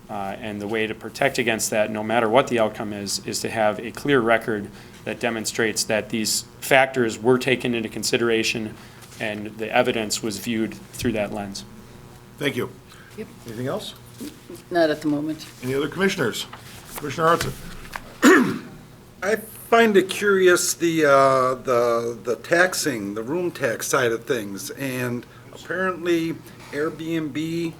and the way to protect against that, no matter what the outcome is to have a clear record that demonstrates that these factors were taken into consideration and the evidence was viewed through that lens. Thank you. Yep. Anything else? Not at the moment. Any other commissioners? Commissioner Arntzen? I find it curious, the taxing, the room tax side of things, and apparently Airbnb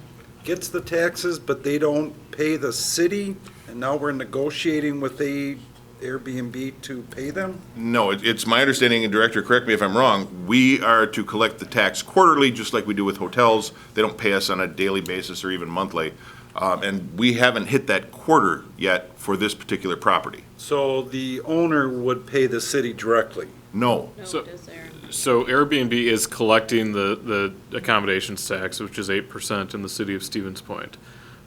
gets the taxes, but they don't pay the city, and now we're negotiating with the Airbnb to pay them? No, it's my understanding, and Director, correct me if I'm wrong, we are to collect the tax quarterly, just like we do with hotels. They don't pay us on a daily basis or even monthly. And we haven't hit that quarter yet for this particular property. So the owner would pay the city directly? No. So Airbnb is collecting the accommodations tax, which is 8% in the city of Stevens Point.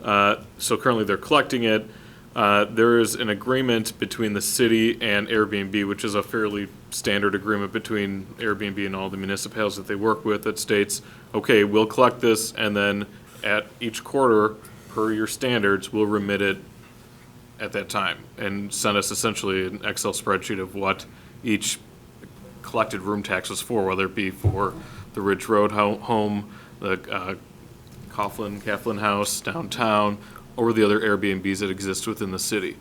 So currently they're collecting it. There is an agreement between the city and Airbnb, which is a fairly standard agreement between Airbnb and all the municipalities that they work with, that states, okay, we'll collect this, and then at each quarter, per your standards, we'll remit it at that time and send us essentially an Excel spreadsheet of what each collected room tax was for, whether it be for the Ridge Road home, the Coughlin House downtown, or the other Airbnbs that exist within the city.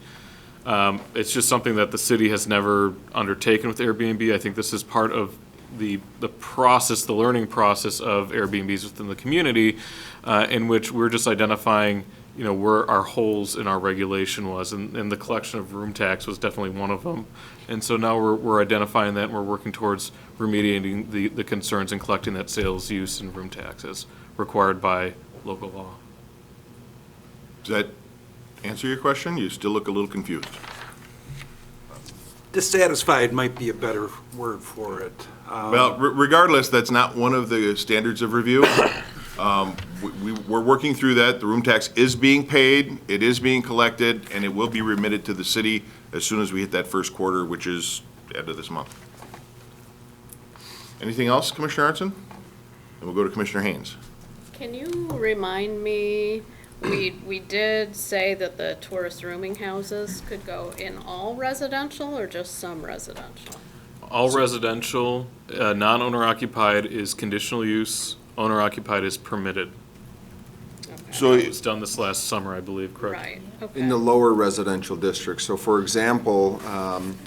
It's just something that the city has never undertaken with Airbnb. I think this is part of the process, the learning process of Airbnbs within the community, in which we're just identifying, where our holes in our regulation was, and the collection of room tax was definitely one of them. And so now we're identifying that, and we're working towards remediating the concerns and collecting that sales, use, and room taxes required by local law. Does that answer your question? You still look a little confused. Dissatisfied might be a better word for it. Well, regardless, that's not one of the standards of review. We're working through that. The room tax is being paid, it is being collected, and it will be remitted to the city as soon as we hit that first quarter, which is the end of this month. Anything else, Commissioner Arntzen? And we'll go to Commissioner Haynes. Can you remind me, we did say that the tourist rooming houses could go in all residential or just some residential? All residential, non-owner occupied is conditional use, owner occupied is permitted. So it was done this last summer, I believe, correct? Right, okay. In the lower residential districts. So for example,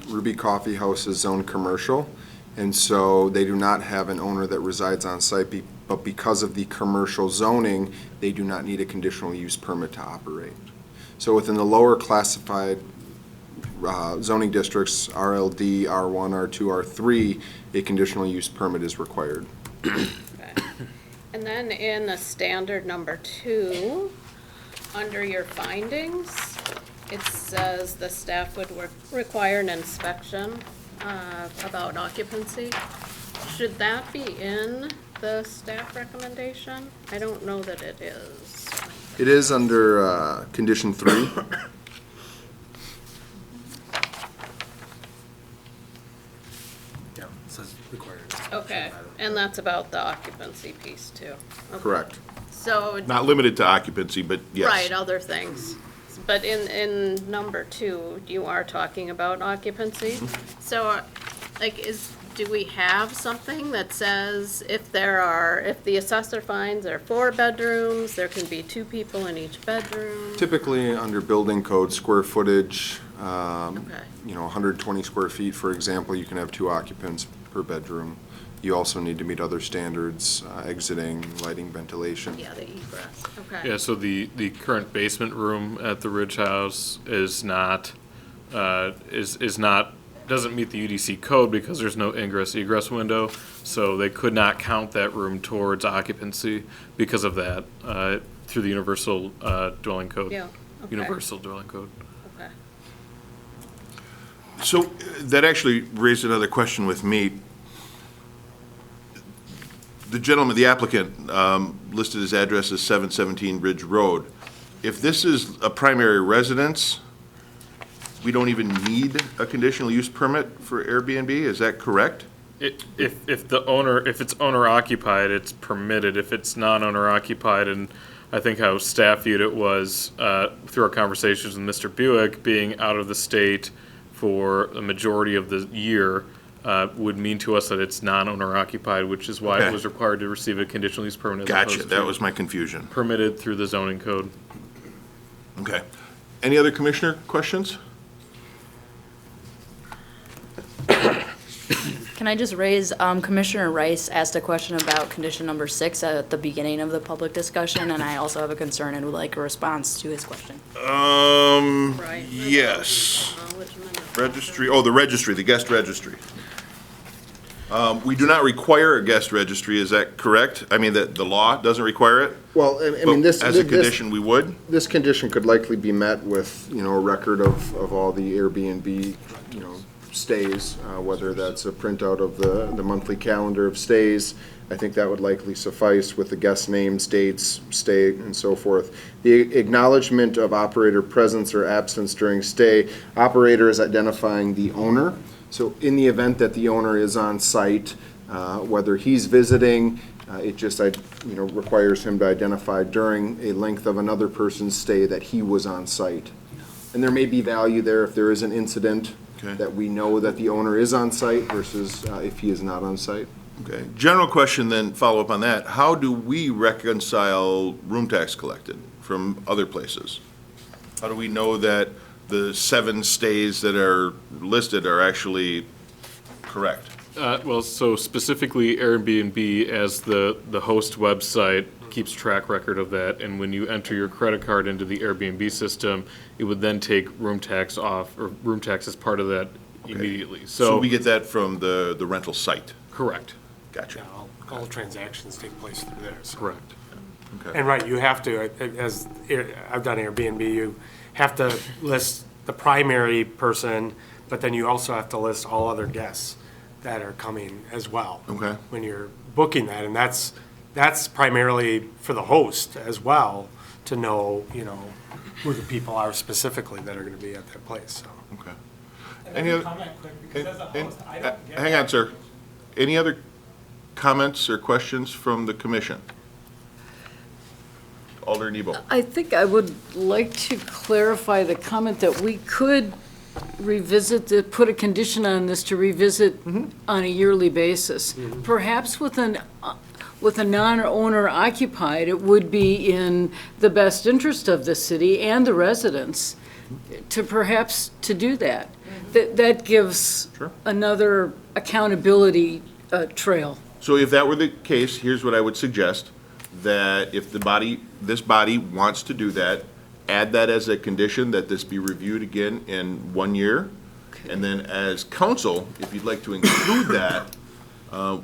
Ruby Coffee House is zoned commercial, And so they do not have an owner that resides on site, but because of the commercial zoning, they do not need a conditional use permit to operate. So within the lower classified zoning districts, RLD, R1, R2, R3, a conditional use permit is required. And then in the standard number 2, under your findings, it says the staff would require an inspection about occupancy. Should that be in the staff recommendation? I don't know that it is. It is under condition 3. Yeah, it says required. Okay, and that's about the occupancy piece too. Okay. Correct. So. Not limited to occupancy, but yes. Right, other things. But in number 2, you are talking about occupancy. So, like, do we have something that says if the assessor finds there are 4 bedrooms, there can be 2 people in each bedroom? Typically, under building code, square footage, Okay. 120 square feet, for example, you can have 2 occupants per bedroom. You also need to meet other standards, exiting, lighting, ventilation. Yeah, the egress, okay. Yeah, so the current basement room at the Ridge House is not, doesn't meet the UDC code because there's no ingress egress window, so they could not count that room towards occupancy because of that, through the universal dwelling code. Yeah, okay. Universal dwelling code. Okay. So that actually raised another question with me. The gentleman, the applicant, listed his address as 717 Ridge Road. If this is a primary residence, we don't even need a conditional use permit for Airbnb, is that correct? If it's owner occupied, it's permitted. If it's non-owner occupied, and I think how staff viewed it was, through our conversations with Mr. Buick, being out of the state for a majority of the year, would mean to us that it's non-owner occupied, which is why Okay. it was required to receive a conditional use permit. as Gotcha, opposed that to was my confusion. permitted through the zoning code. Okay. Any other commissioner questions? Can I just raise, Commissioner Rice asked a question about condition number 6 at the beginning of the public discussion, and I also have a concern and would like a response to his question. Yes. Registry, the registry, the guest registry. We do not require a guest registry, is that correct? I mean, the law doesn't require it? Well, I mean, But as a condition, we would? This condition could likely be met with, a record of all the Airbnb, stays, whether that's a printout of the monthly calendar of stays. I think that would likely suffice with the guest names, dates, stay, and so forth. The acknowledgement of operator presence or absence during stay, operator is identifying the owner. So in the event that the owner is on site, whether he's visiting, it just, requires him to identify during a length of another person's stay that he was on site. And there may be value there if there is an incident that we know that the owner is on site versus if he is not on site. Okay. General question then, follow up on that. How do we reconcile room tax collected from other places? How do we know that the 7 stays that are listed are actually correct? Well, so specifically Airbnb as the host website keeps track record of that, and when you enter your credit card into the Airbnb system, it would then take room tax off, or room tax as part of that immediately. So we get that from the rental site? Correct. Gotcha. All transactions take place through there. So. Correct. Okay. And right, you have to, as I've done Airbnb, you have to list the primary person, but then you also have to list all other guests that are coming as well. Okay. When you're booking that, and that's primarily for the host as well, to know, who the people are specifically that are gonna be at that place, so. Okay. Any other comment quick, because as a host, I don't get Hang on, sir. Any other comments or questions from the commission? Alder Nebo. I think I would like to clarify the comment that we could put a condition on this to revisit on a yearly basis. Perhaps with a non-owner occupied, it would be in the best interest of the city and the residents to perhaps to do that. that gives Sure. another accountability trail. So if that were the case, here's what I would suggest, that if this body wants to do that, add that as a condition, that this be reviewed again in 1 year. And then as council, if you'd like to include that,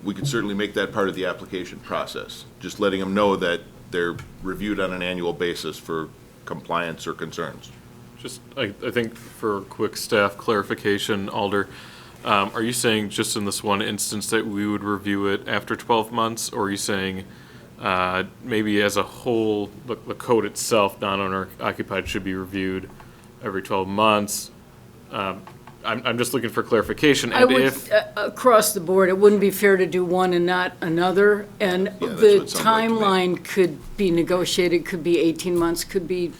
we could certainly make that part of the application process. Just letting them know that they're reviewed on an annual basis for compliance or concerns. Just, I think for quick staff clarification, Alder, are you saying just in this one instance that we would review it after 12 months? Or are you saying maybe as a whole, the code itself, non-owner occupied, should be reviewed every 12 months? I'm just looking for clarification. I And would, if, across the board, it wouldn't be fair to do one and not another. And that's what the it sounds like to me. timeline could be negotiated, could be 18 months, could be,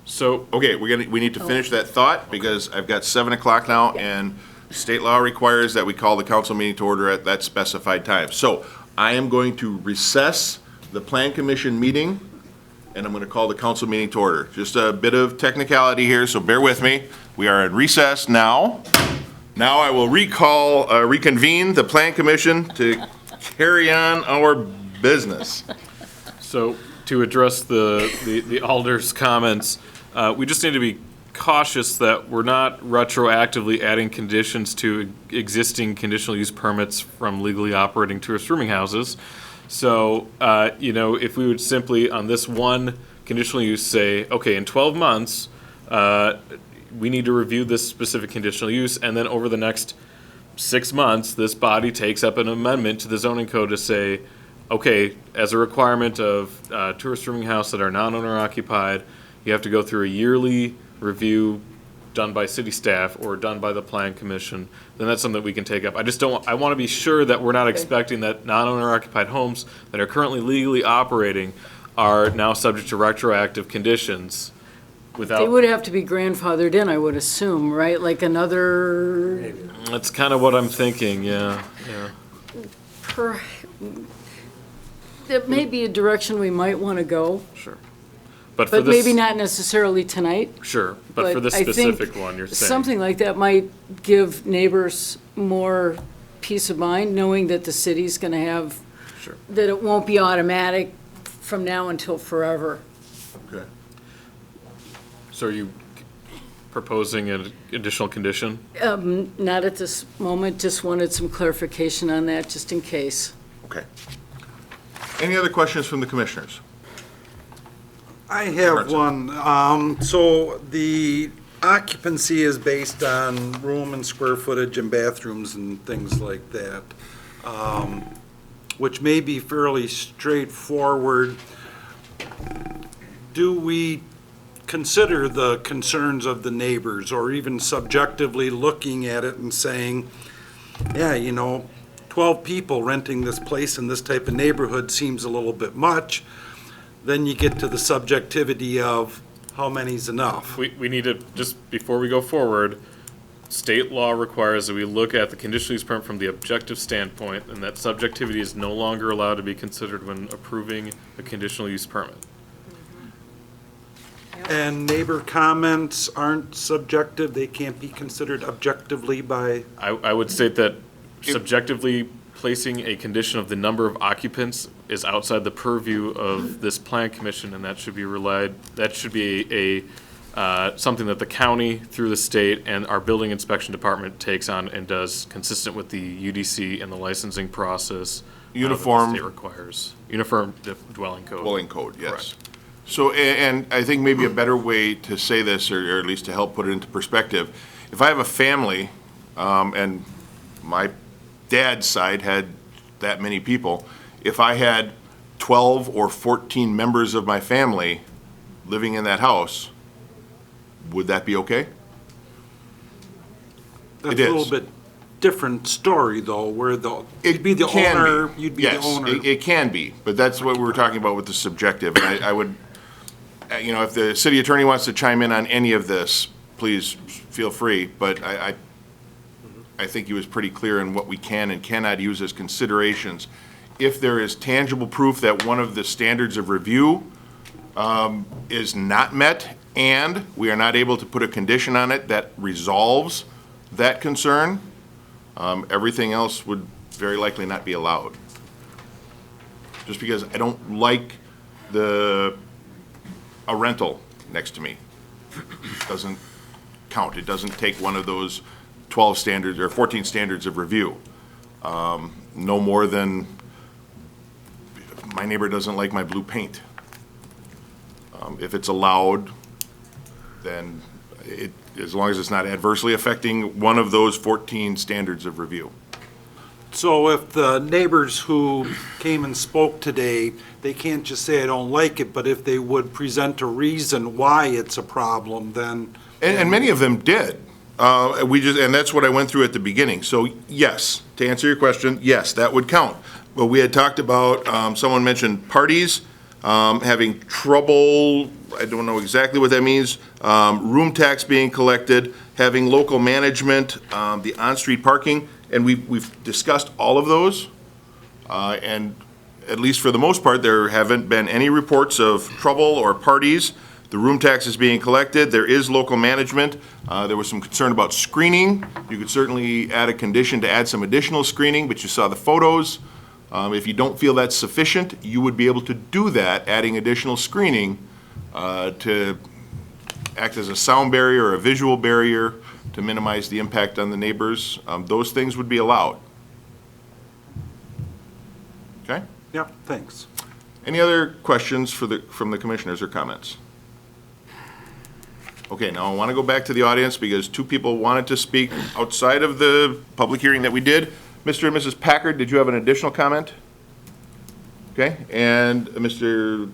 so, Okay, we need to finish that thought, because I've got 7 o'clock now, and state law requires that we call the council meeting to order at that specified time. So I am going to recess the plan commission meeting, and I'm going to call the council meeting to order. Just a bit of technicality here, so bear with me. We are in recess now. Now I will reconvene the plan commission to carry on our business. so to address the Alder's comments, we just need to be cautious that we're not retroactively adding conditions to existing conditional use permits from legally operating tourist rooming houses. So, if we would simply, on this one conditional use, say, okay, in 12 months, we need to review this specific conditional use, and then over the next 6 months, this body takes up an amendment to the zoning code to say, okay, as a requirement of tourist rooming house that are non-owner occupied, you have to go through a yearly review done by city staff or done by the plan commission, then that's something that we can take up. I want to be sure that we're not expecting that non-owner occupied homes that are currently legally operating are now subject to retroactive conditions without. they would have to be grandfathered in, I would assume, right? Like another, That's kind of what I'm thinking, yeah. that may be a direction we might want to go, Sure. But for but this. maybe not necessarily tonight. Sure, but for this I think specific one, you're saying. something like that might give neighbors more peace of mind, knowing that the city's going to have, Sure. that it won't be automatic from now until forever. Okay. So are you proposing an additional condition? Not at this moment, just wanted some clarification on that, just in case. Okay. Any other questions from the commissioners? I have one. So the occupancy is based on room and square footage and bathrooms and things like that, which may be fairly straightforward. Do we consider the concerns of the neighbors, or even subjectively looking at it and saying, yeah, 12 people renting this place in this type of neighborhood seems a little bit much? Then you get to the subjectivity of how many's enough. We need to, just before we go forward, state law requires that we look at the conditional use permit from the objective standpoint, and that subjectivity is no longer allowed to be considered when approving a conditional use permit. And neighbor comments aren't subjective, they can't be considered objectively by, I would state that subjectively placing a condition of the number of occupants is outside the purview of this plan commission, and that should be something that the county through the state and our building inspection department takes on and does consistent with the UDC and the licensing process. Uniform. That the state requires. Uniform dwelling code. Dwelling code, yes. So, and I think maybe a better way to say this, or at least to help put it into perspective, if I have a family, and my dad's side had that many people, if I had 12 or 14 members of my family living in that house, would that be okay? that's It a is. little bit different story though, where you'd be the Can owner, be. you'd be the Yes, owner. it can be, but that's what we were talking about with the subjective. And I would, if the city attorney wants to chime in on any of this, please feel free, but I think he was pretty clear in what we can and cannot use as considerations. If there is tangible proof that one of the standards of review is not met, and we are not able to put a condition on it that resolves that concern, everything else would very likely not be allowed. Just because I don't like a rental next to me. Doesn't count. It doesn't take one of those 12 standards or 14 standards of review. No more than my neighbor doesn't like my blue paint. If it's allowed, then as long as it's not adversely affecting one of those 14 standards of review. So if the neighbors who came and spoke today, they can't just say, I don't like it, but if they would present a reason why it's a problem, then. And many of them did. And that's what I went through at the beginning. So yes, to answer your question, yes, that would count. But we had talked about, someone mentioned parties, having trouble, I don't know exactly what that means, room tax being collected, having local management, the on-street parking, and we've discussed all of those. And at least for the most part, there haven't been any reports of trouble or parties. The room tax is being collected. There is local management. There was some concern about screening. You could certainly add a condition to add some additional screening, but you saw the photos. If you don't feel that's sufficient, you would be able to do that, adding additional screening to act as a sound barrier or a visual barrier to minimize the impact on the neighbors. Those things would be allowed. Okay? Yeah, thanks. Any other questions from the commissioners or comments? Okay, now I want to go back to the audience because two people wanted to speak outside of the public hearing that we did. Mr. and Mrs. Packard, did you have an additional comment? Okay, and Mr.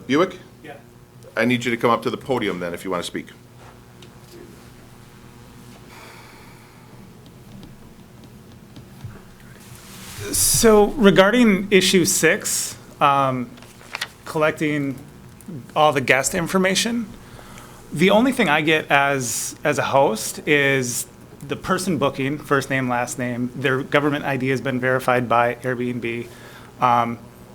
Buick? Yeah. I need you to come up to the podium then if you want to speak. So regarding issue 6, collecting all the guest information, the only thing I get as a host is the person booking, first name, last name, their government ID has been verified by Airbnb,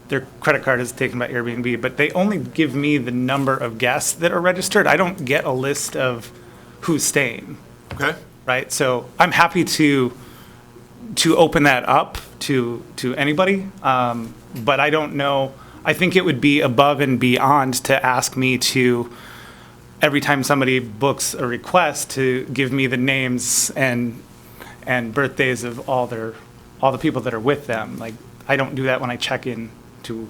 their credit card is taken by Airbnb, but they only give me the number of guests that are registered. I don't get a list of who's staying. Okay. Right, so I'm happy to open that up to anybody, but I don't know, I think it would be above and beyond to ask me to, every time somebody books a request, to give me the names and birthdays of all the people that are with them. Like, I don't do that when I check in to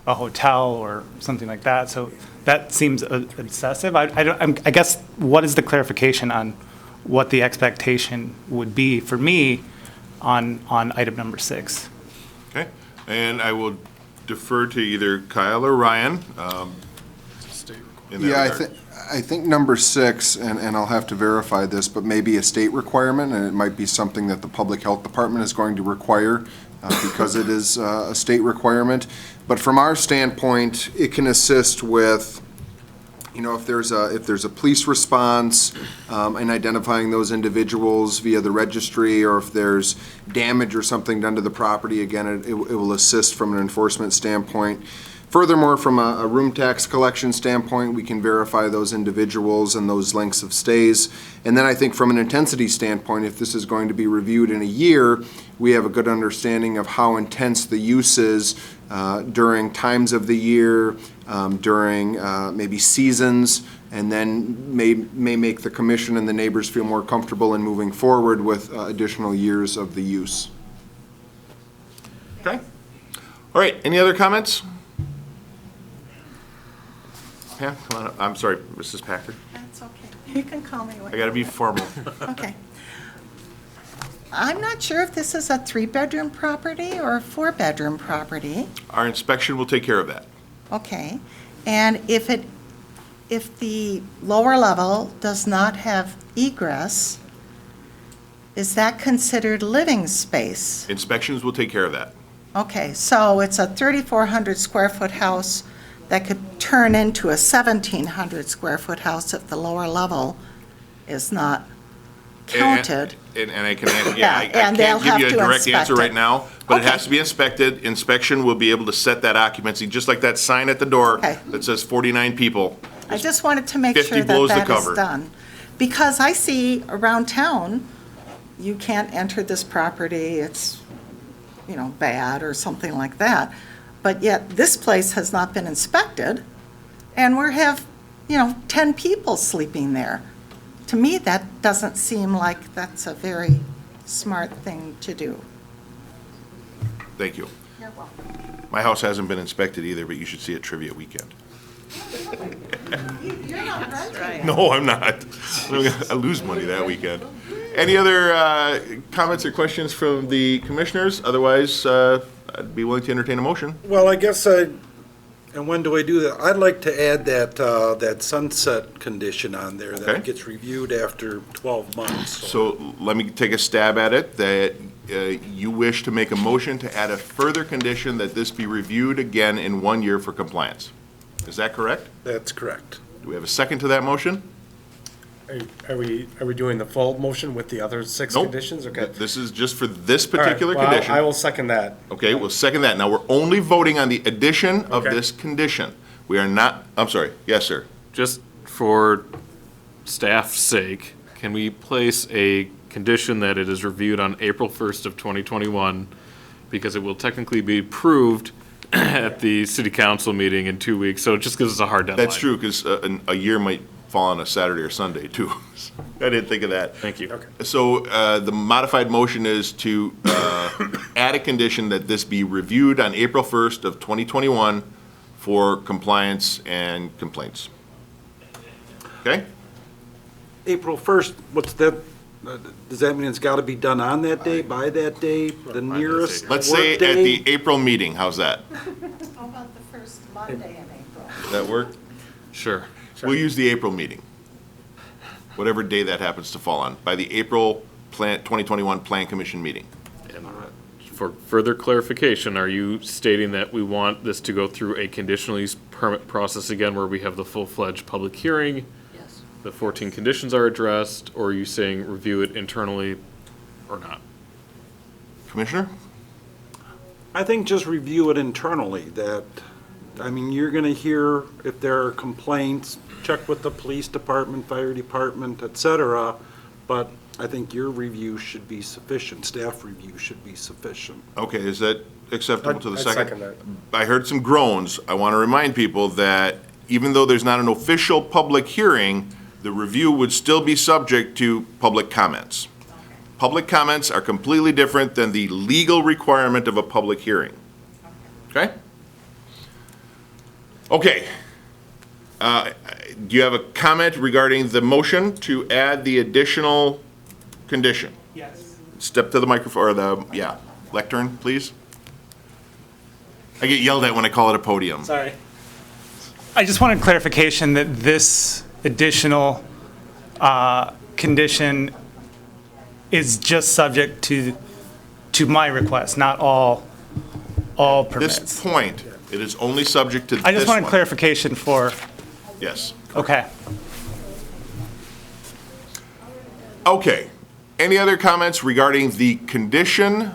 a hotel or something like that, so that seems excessive. I guess, what is the clarification on what the expectation would be for me on item number 6? Okay, and I will defer to either Kyle or Ryan. In that Yeah, regard. I think number 6, and I'll have to verify this, but maybe a state requirement, and it might be something that the Public Health Department is going to require because it is a state requirement. But from our standpoint, it can assist with, you know, if there's a police response in identifying those individuals via the registry, or if there's damage or something done to the property, again, it will assist from an enforcement standpoint. Furthermore, from a room tax collection standpoint, we can verify those individuals and those lengths of stays. And then I think from an intensity standpoint, if this is going to be reviewed in a year, we have a good understanding of how intense the use is during times of the year, during maybe seasons, and then may make the commission and the neighbors feel more comfortable in moving forward with additional years of the use. Okay. All right, any other comments? Yeah, come on up. I'm sorry, Mrs. Packard. That's okay. You can call me I whatever. got to be formal. Okay. I'm not sure if this is a 3-bedroom property or a 4-bedroom property. Our inspection will take care of that. Okay. And if the lower level does not have egress, is that considered living space? Inspections will take care of that. Okay, so it's a 3,400 square foot house that could turn into a 1,700 square foot house if the lower level is not counted. And I can, Yeah, I and they'll can't give you a have to direct inspect answer it. right now, but it Okay. has to be inspected. Inspection will be able to set that occupancy, just like that sign at the door Okay. that says 49 people. I just wanted to make 50 sure that blows the that is cover. done. Because I see around town, you can't enter this property, it's, bad or something like that. But yet this place has not been inspected and we have, 10 people sleeping there. To me, that doesn't seem like that's a very smart thing to do. Thank you. You're welcome. My house hasn't been inspected either, but you should see it trivia weekend. You're not renting. No, I'm not. I lose money that weekend. Any other comments or questions from the commissioners? Otherwise, I'd be willing to entertain a motion. Well, I guess and when do I do that? I'd like to add that sunset condition on there, that Okay. it gets reviewed after 12 months. So let me take a stab at it, that you wish to make a motion to add a further condition that this be reviewed again in 1 year for compliance. Is that correct? That's correct. Do we have a second to that motion? Are we doing the full motion with the other 6 Nope. conditions? Okay. This is just for this All right, particular well, condition. I will second that. Okay, we'll second that. Now, we're only voting on the addition of Okay. this condition. We are not, I'm sorry, yes, sir. Just for staff's sake, can we place a condition that it is reviewed on April 1st of 2021? Because it will technically be approved at the city council meeting in 2 weeks, so it just gives us a hard deadline. That's true, because a year might fall on a Saturday or Sunday, too. I didn't think of that. Thank you. So the modified motion is to add a condition that this be reviewed on April 1st of 2021 for compliance and complaints. Okay? April 1st, what's that, does that mean it's got to be done on that day, by that day, the nearest Let's say work at day? the April meeting, how's that? How about the first Monday in April? Does that work? Sure. We'll use the April meeting, whatever day that happens to fall on, by the April 2021 Plan Commission meeting. And for further clarification, are you stating that we want this to go through a conditional use permit process again where we have the full-fledged public hearing? Yes. The 14 conditions are addressed, or are you saying review it internally or not? Commissioner? I think just review it internally, you're going to hear if there are complaints, check with the police department, fire department, et cetera, but I think your review should be sufficient, staff review should be sufficient. Okay, is that acceptable to the I'd second? second that. I heard some groans. I want to remind people that even though there's not an official public hearing, the review would still be subject to public comments. Public comments are completely different than the legal requirement of a public hearing. Okay? Okay. Do you have a comment regarding the motion to add the additional condition? Yes. Step to the microphone, or lectern, please. I get yelled at when I call it a podium. Sorry. I just wanted clarification that this additional condition is just subject to my request, not all permits. This point, it is only subject to this I just wanted one. clarification for, Yes. okay. Okay. Any other comments regarding the condition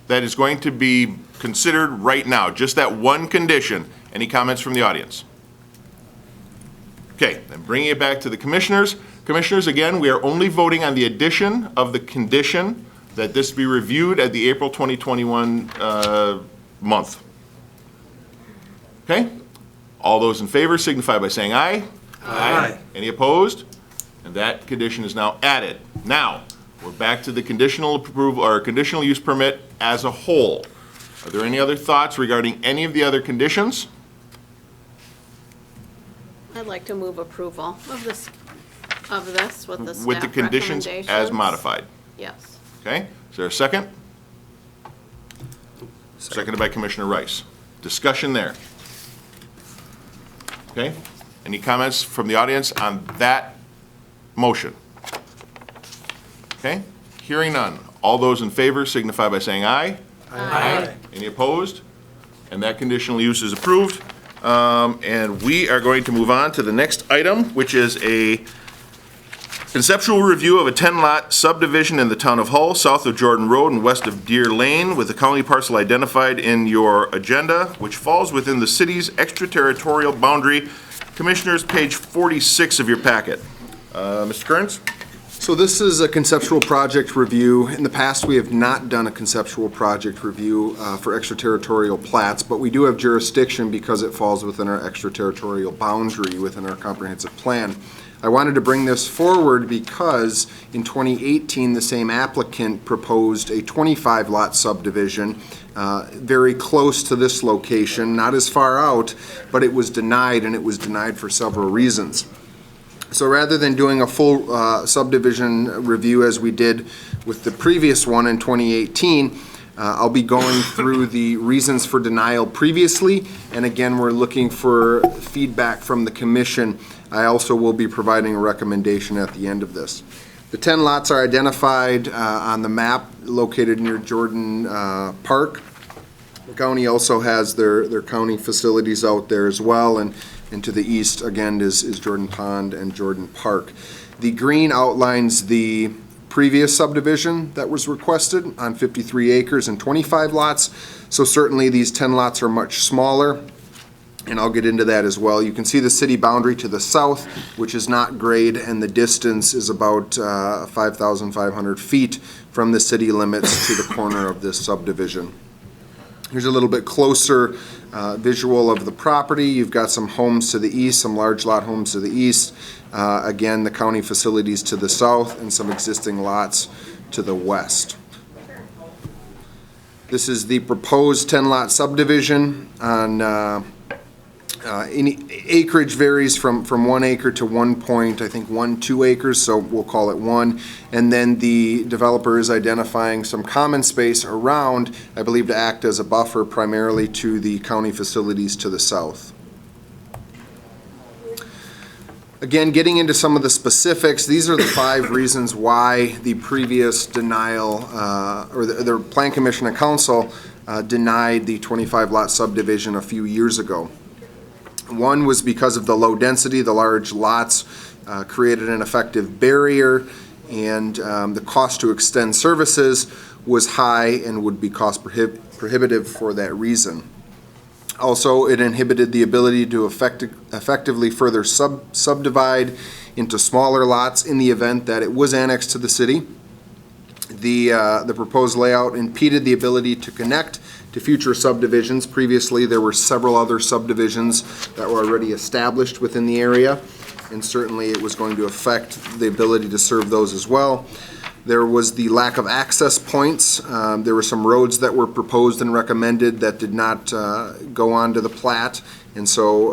that is going to be considered right now? Just that one condition. Any comments from the audience? Okay, then bringing it back to the commissioners. Commissioners, again, we are only voting on the addition of the condition that this be reviewed at the April 2021 month. Okay? All those in favor signify by saying aye. Aye. Any opposed? And that condition is now added. Now, we're back to the conditional approval, or conditional use permit as a whole. Are there any other thoughts regarding any of the other conditions? I'd like to move approval of this with the staff With the conditions as recommendations. modified. Yes. Okay? Is there a second? Seconded by Commissioner Rice. Discussion there. Okay? Any comments from the audience on that motion? Okay? Hearing none. All those in favor signify by saying aye. Aye. Any opposed? And that conditional use is approved. And we are going to move on to the next item, which is a conceptual review of a 10-lot subdivision in the town of Hull, south of Jordan Road and west of Deer Lane, with the county parcel identified in your agenda, which falls within the city's extraterritorial boundary. Commissioners, page 46 of your packet. Mr. Kearns? So this is a conceptual project review. In the past, we have not done a conceptual project review for extraterritorial plats, but we do have jurisdiction because it falls within our extraterritorial boundary within our comprehensive plan. I wanted to bring this forward because in 2018, the same applicant proposed a 25-lot subdivision very close to this location, not as far out, but it was denied, and it was denied for several reasons. So rather than doing a full subdivision review as we did with the previous one in 2018, I'll be going through the reasons for denial previously, and again, we're looking for feedback from the commission. I also will be providing a recommendation at the end of this. The 10 lots are identified on the map located near Jordan Park. The county also has their county facilities out there as well, and to the east, again, is Jordan Pond and Jordan Park. The green outlines the previous subdivision that was requested on 53 acres and 25 lots. So certainly these 10 lots are much smaller, and I'll get into that as well. You can see the city boundary to the south, which is not grade, and the distance is about 5,500 feet from the city limits to the corner of this subdivision. Here's a little bit closer visual of the property. You've got some homes to the east, some large lot homes to the east. Again, the county facilities to the south, and some existing lots to the west. This is the proposed 10-lot subdivision on any acreage varies from 1 acre to 1.12 acres, so we'll call it 1. And then the developer is identifying some common space around, I believe, to act as a buffer primarily to the county facilities to the south. Again, getting into some of the specifics, these are the 5 reasons why the previous denial, or the Plan Commission and Council denied the 25-lot subdivision a few years ago. One was because of the low density. The large lots created an effective barrier, and the cost to extend services was high and would be cost prohibitive for that reason. Also, it inhibited the ability to effectively further subdivide into smaller lots in the event that it was annexed to the city. The proposed layout impeded the ability to connect to future subdivisions. Previously, there were several other subdivisions that were already established within the area, and certainly it was going to affect the ability to serve those as well. There was the lack of access points. There were some roads that were proposed and recommended that did not go onto the plat, and so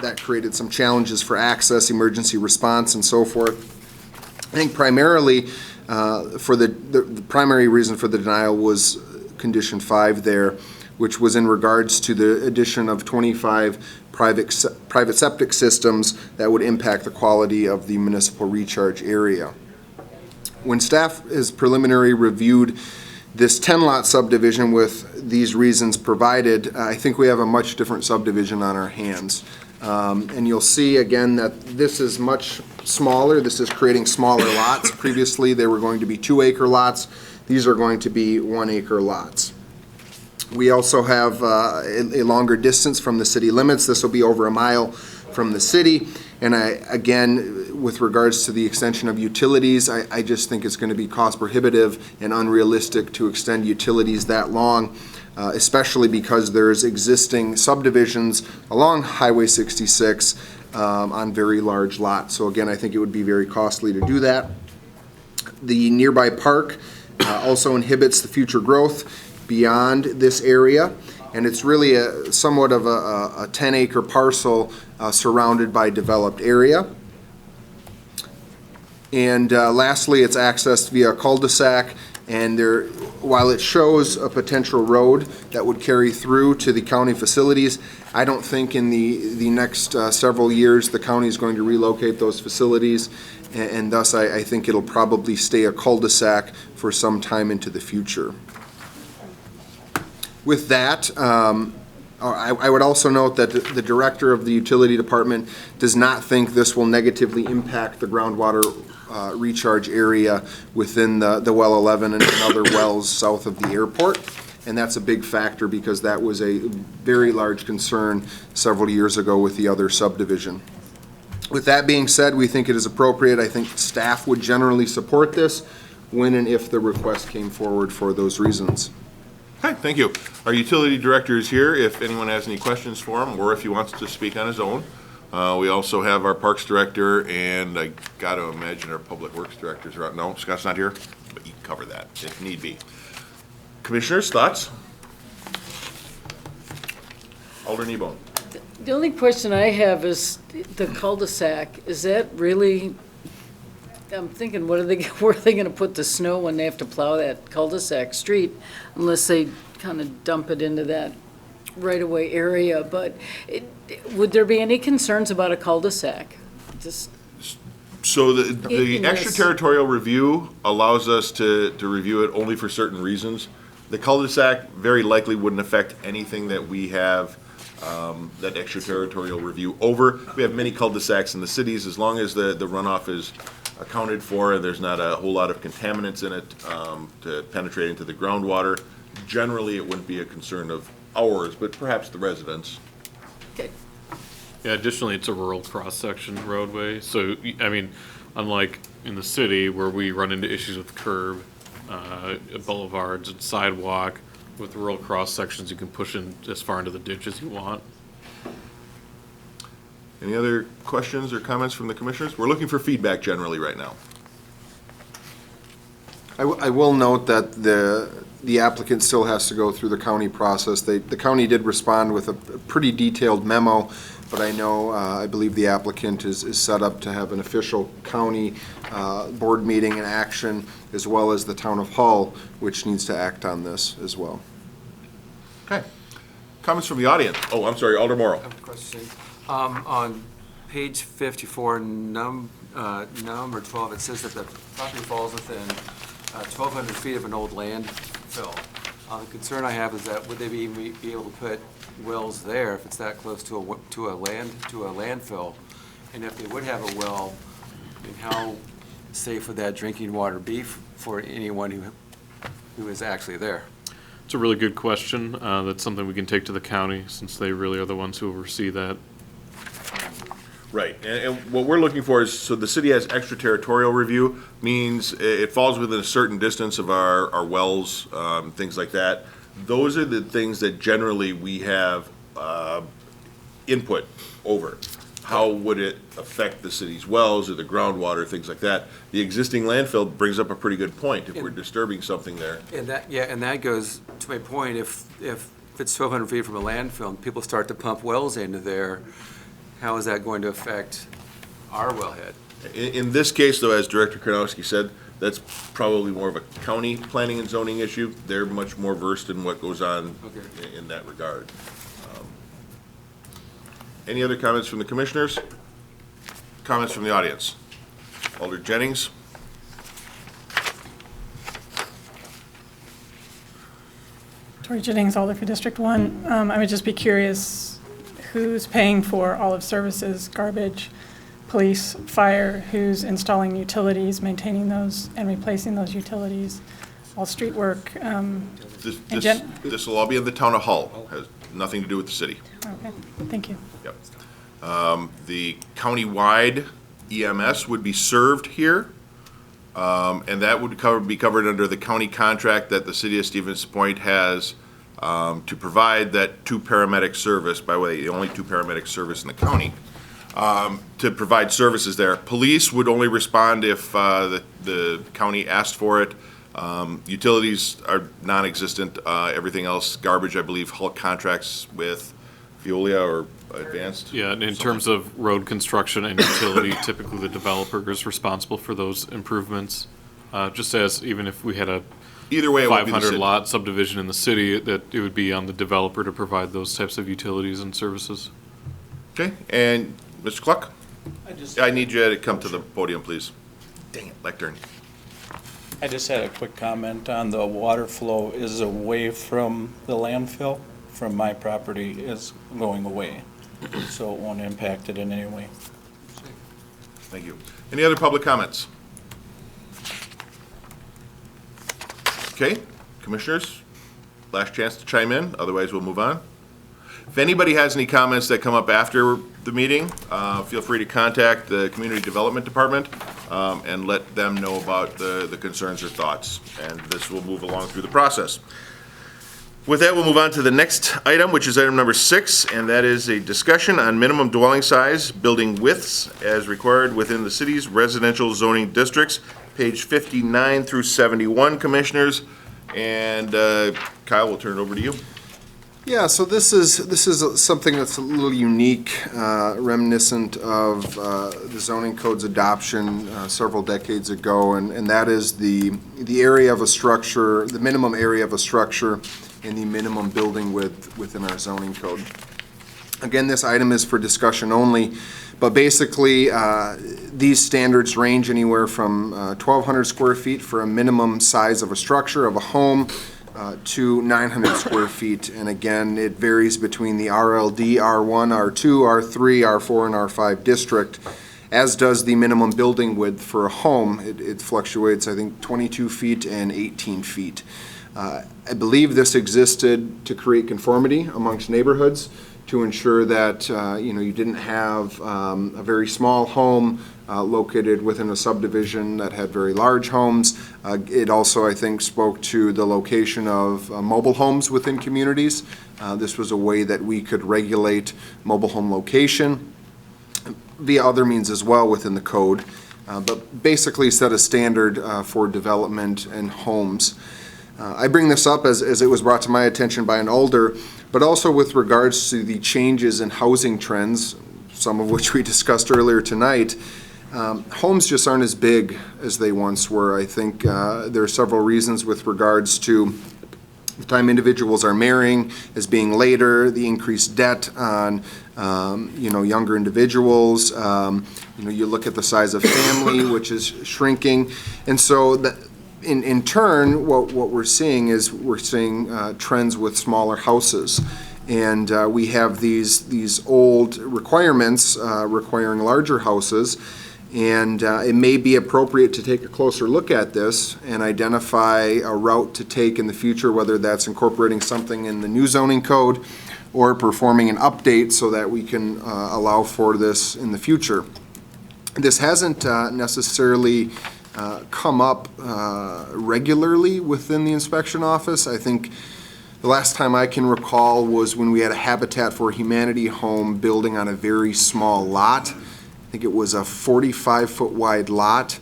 that created some challenges for access, emergency response, and so forth. I think primarily for the primary reason for the denial was Condition 5 there, which was in regards to the addition of 25 private septic systems that would impact the quality of the municipal recharge area. When staff has preliminary reviewed this 10-lot subdivision with these reasons provided, I think we have a much different subdivision on our hands. And you'll see again that this is much smaller. This is creating smaller lots. Previously, they were going to be 2-acre lots. These are going to be 1-acre lots. We also have a longer distance from the city limits. This will be over a mile from the city. And again, with regards to the extension of utilities, I just think it's going to be cost prohibitive and unrealistic to extend utilities that long, especially because there's existing subdivisions along Highway 66 on very large lots. So again, I think it would be very costly to do that. The nearby park also inhibits the future growth beyond this area, and it's really somewhat of a 10-acre parcel surrounded by developed area. And lastly, it's accessed via cul-de-sac, and while it shows a potential road that would carry through to the county facilities, I don't think in the next several years the county is going to relocate those facilities, and thus I think it'll probably stay a cul-de-sac for some time into the future. With that, I would also note that the director of the utility department does not think this will negatively impact the groundwater recharge area within the well 11 and other wells south of the airport. And that's a big factor because that was a very large concern several years ago with the other subdivision. With that being said, we think it is appropriate. I think staff would generally support this when and if the request came forward for those reasons. Okay, thank you. Our utility director is here if anyone has any questions for him, or if he wants to speak on his own. We also have our parks director, and I got to imagine our public works directors are out. No, Scott's not here, but you can cover that if need be. Commissioners, thoughts? Alder Nebone. The only question I have is the cul-de-sac, is that really, I'm thinking, where are they going to put the snow when they have to plow that cul-de-sac street, unless they kind of dump it into that right-of-way area, but would there be any concerns about a cul-de-sac? Just So the In this- extraterritorial review allows us to review it only for certain reasons. The cul-de-sac very likely wouldn't affect anything that we have that extraterritorial review over. We have many cul-de-sacs in the cities, as long as the runoff is accounted for and there's not a whole lot of contaminants in it to penetrate into the groundwater. Generally, it wouldn't be a concern of ours, but perhaps the residents. Okay. Yeah, additionally, it's a rural cross-section roadway, so, I mean, unlike in the city where we run into issues with curb, boulevards and sidewalk, with rural cross-sections, you can push in as far into the ditch as you want. Any other questions or comments from the commissioners? We're looking for feedback generally right now. I will note that the applicant still has to go through the county process. The county did respond with a pretty detailed memo, but I know, I believe the applicant is set up to have an official county board meeting and action, as well as the town of Hull, which needs to act on this as well. Okay. Comments from the audience? Oh, I'm sorry, Alder Morrow. Question. On page 54, number 12, it says that the property falls within 1,200 feet of an old landfill. The concern I have is that would they be able to put wells there if it's that close to a landfill? And if they would have a well, I mean, how safe would that drinking water be for anyone who is actually there? It's a really good question. That's something we can take to the county, since they really are the ones who oversee that. Right, and what we're looking for is, so the city has extraterritorial review, means it falls within a certain distance of our wells, things like that. Those are the things that generally we have input over. How would it affect the city's wells or the groundwater, things like that? The existing landfill brings up a pretty good point, if we're disturbing something there. And that goes to my point, if it's 1,200 feet from a landfill and people start to pump wells into there, how is that going to affect our wellhead? In this case, though, as Director Karnowski said, that's probably more of a county planning and zoning issue. They're much more versed in what goes on in that regard. Any other comments from the commissioners? Comments from the audience? Alder Jennings? Tori Jennings, Alder for District 1. I would just be curious, who's paying for all of services, garbage, police, fire, who's installing utilities, maintaining those, and replacing those utilities, all street work? This will all be in the town of Hull. Has nothing to do with the city. Okay, thank you. Yep. The county-wide EMS would be served here, and that would be covered under the county contract that the city of Stevens Point has to provide that two paramedic service, by the way, the only two paramedic service in the county, to provide services there. Police would only respond if the county asked for it. Utilities are non-existent. Everything else, garbage, I believe, Hull contracts with Veolia or Advanced. Yeah, and in terms of road construction and utility, typically the developer is responsible for those improvements. Just as even if we had a either way, it would be the 500 city. lot subdivision in the city, that it would be on the developer to provide those types of utilities and services. Okay, and Mr. Cluck? I need you to come to the podium, please. Dang it, lectern. I just had a quick comment on the water flow is away from the landfill. From my property is going away, so it won't impact it in any way. Thank you. Any other public comments? Okay, commissioners, last chance to chime in, otherwise we'll move on. If anybody has any comments that come up after the meeting, feel free to contact the Community Development Department and let them know about the concerns or thoughts, and this will move along through the process. With that, we'll move on to the next item, which is item number 6, and that is a discussion on minimum dwelling size, building widths as required within the city's residential zoning districts, page 59 through 71, Commissioners. And Kyle, we'll turn it over to you. Yeah, so this is something that's a little unique, reminiscent of the zoning code's adoption several decades ago, and that is the area of a structure, the minimum area of a structure, and the minimum building width within our zoning code. Again, this item is for discussion only, but basically these standards range anywhere from 1,200 square feet for a minimum size of a structure, of a home, to 900 square feet. And again, it varies between the RLD, R1, R2, R3, R4, and R5 district, as does the minimum building width for a home. It fluctuates, I think, 22 feet and 18 feet. I believe this existed to create conformity amongst neighborhoods, to ensure that you didn't have a very small home located within a subdivision that had very large homes. It also, I think, spoke to the location of mobile homes within communities. This was a way that we could regulate mobile home location via other means as well within the code, but basically set a standard for development and homes. I bring this up as it was brought to my attention by an alder, but also with regards to the changes in housing trends, some of which we discussed earlier tonight. Homes just aren't as big as they once were. I think there are several reasons with regards to the time individuals are marrying as being later, the increased debt on younger individuals. You look at the size of family, which is shrinking, and so in turn, what we're seeing is trends with smaller houses. And we have these old requirements requiring larger houses. And it may be appropriate to take a closer look at this and identify a route to take in the future, whether that's incorporating something in the new zoning code or performing an update so that we can allow for this in the future. This hasn't necessarily come up regularly within the inspection office. I think the last time I can recall was when we had a Habitat for Humanity home building on a very small lot. I think it was a 45-foot wide lot,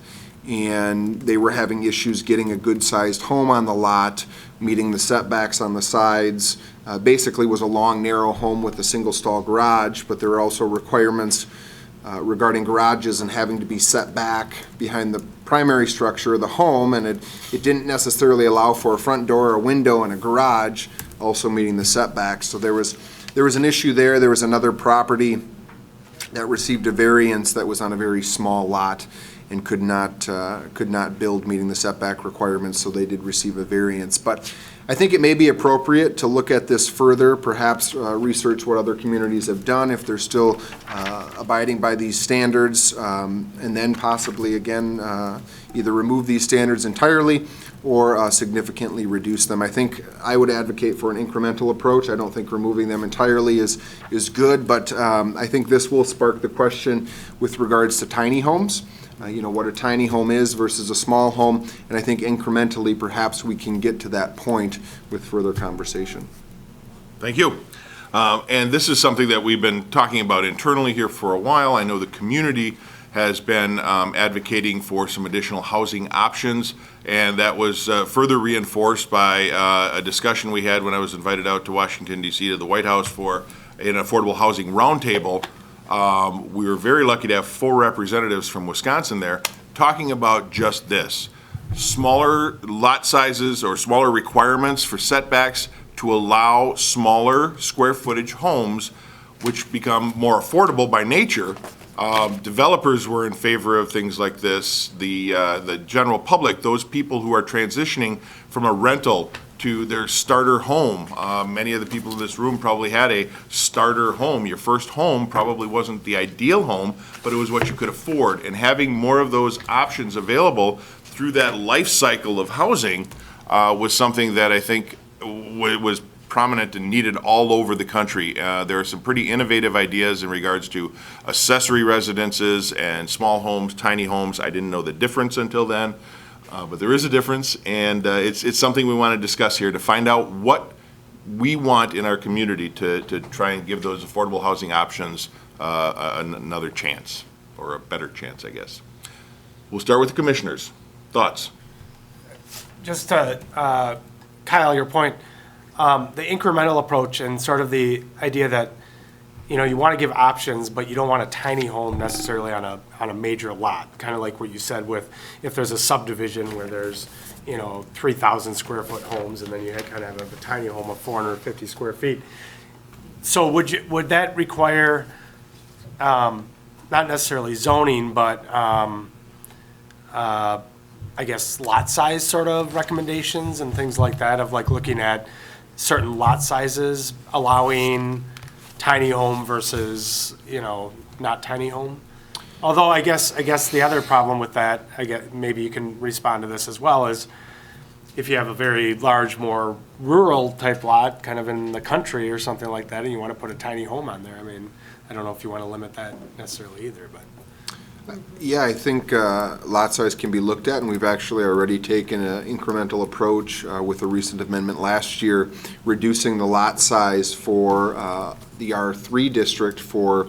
and they were having issues getting a good-sized home on the lot, meeting the setbacks on the sides. Basically was a long, narrow home with a single-stall garage, but there were also requirements regarding garages and having to be set back behind the primary structure of the home, and it didn't necessarily allow for a front door, a window, and a garage, also meeting the setbacks. So there was an issue there. There was another property that received a variance that was on a very small lot and could not build meeting the setback requirements, so they did receive a variance. But I think it may be appropriate to look at this further, perhaps research what other communities have done, if they're still abiding by these standards, and then possibly, again, either remove these standards entirely or significantly reduce them. I think I would advocate for an incremental approach. I don't think removing them entirely is good, but I think this will spark the question with regards to tiny homes. What a tiny home is versus a small home, and I think incrementally perhaps we can get to that point with further conversation. Thank you. And this is something that we've been talking about internally here for a while. I know the community has been advocating for some additional housing options, and that was further reinforced by a discussion we had when I was invited out to Washington, D.C. to the White House for an affordable housing roundtable. We were very lucky to have 4 representatives from Wisconsin there talking about just this. Smaller lot sizes or smaller requirements for setbacks to allow smaller square footage homes, which become more affordable by nature. Developers were in favor of things like this. The general public, those people who are transitioning from a rental to their starter home. Many of the people in this room probably had a starter home. Your first home probably wasn't the ideal home, but it was what you could afford. And having more of those options available through that life cycle of housing was something that I think was prominent and needed all over the country. There are some pretty innovative ideas in regards to accessory residences and small homes, tiny homes. I didn't know the difference until then, but there is a difference, and it's something we want to discuss here to find out what we want in our community to try and give those affordable housing options another chance, or a better chance, I guess. We'll start with the commissioners. Thoughts? Just to, Kyle, your point, the incremental approach and sort of the idea that, you want to give options, but you don't want a tiny home necessarily on a major lot. Kind of like what you said with, if there's a subdivision where there's, 3,000 square foot homes, and then you kind of have a tiny home of 450 square feet. So would that require, not necessarily zoning, but, I guess, lot size sort of recommendations and things like that, of like looking at certain lot sizes, allowing tiny home versus, not tiny home? Although I guess the other problem with that, maybe you can respond to this as well, is if you have a very large, more rural type lot, kind of in the country or something like that, and you want to put a tiny home on there, I mean, I don't know if you want to limit that necessarily either, but. Yeah, I think lot size can be looked at, and we've actually already taken an incremental approach with a recent amendment last year, reducing the lot size for the R3 district for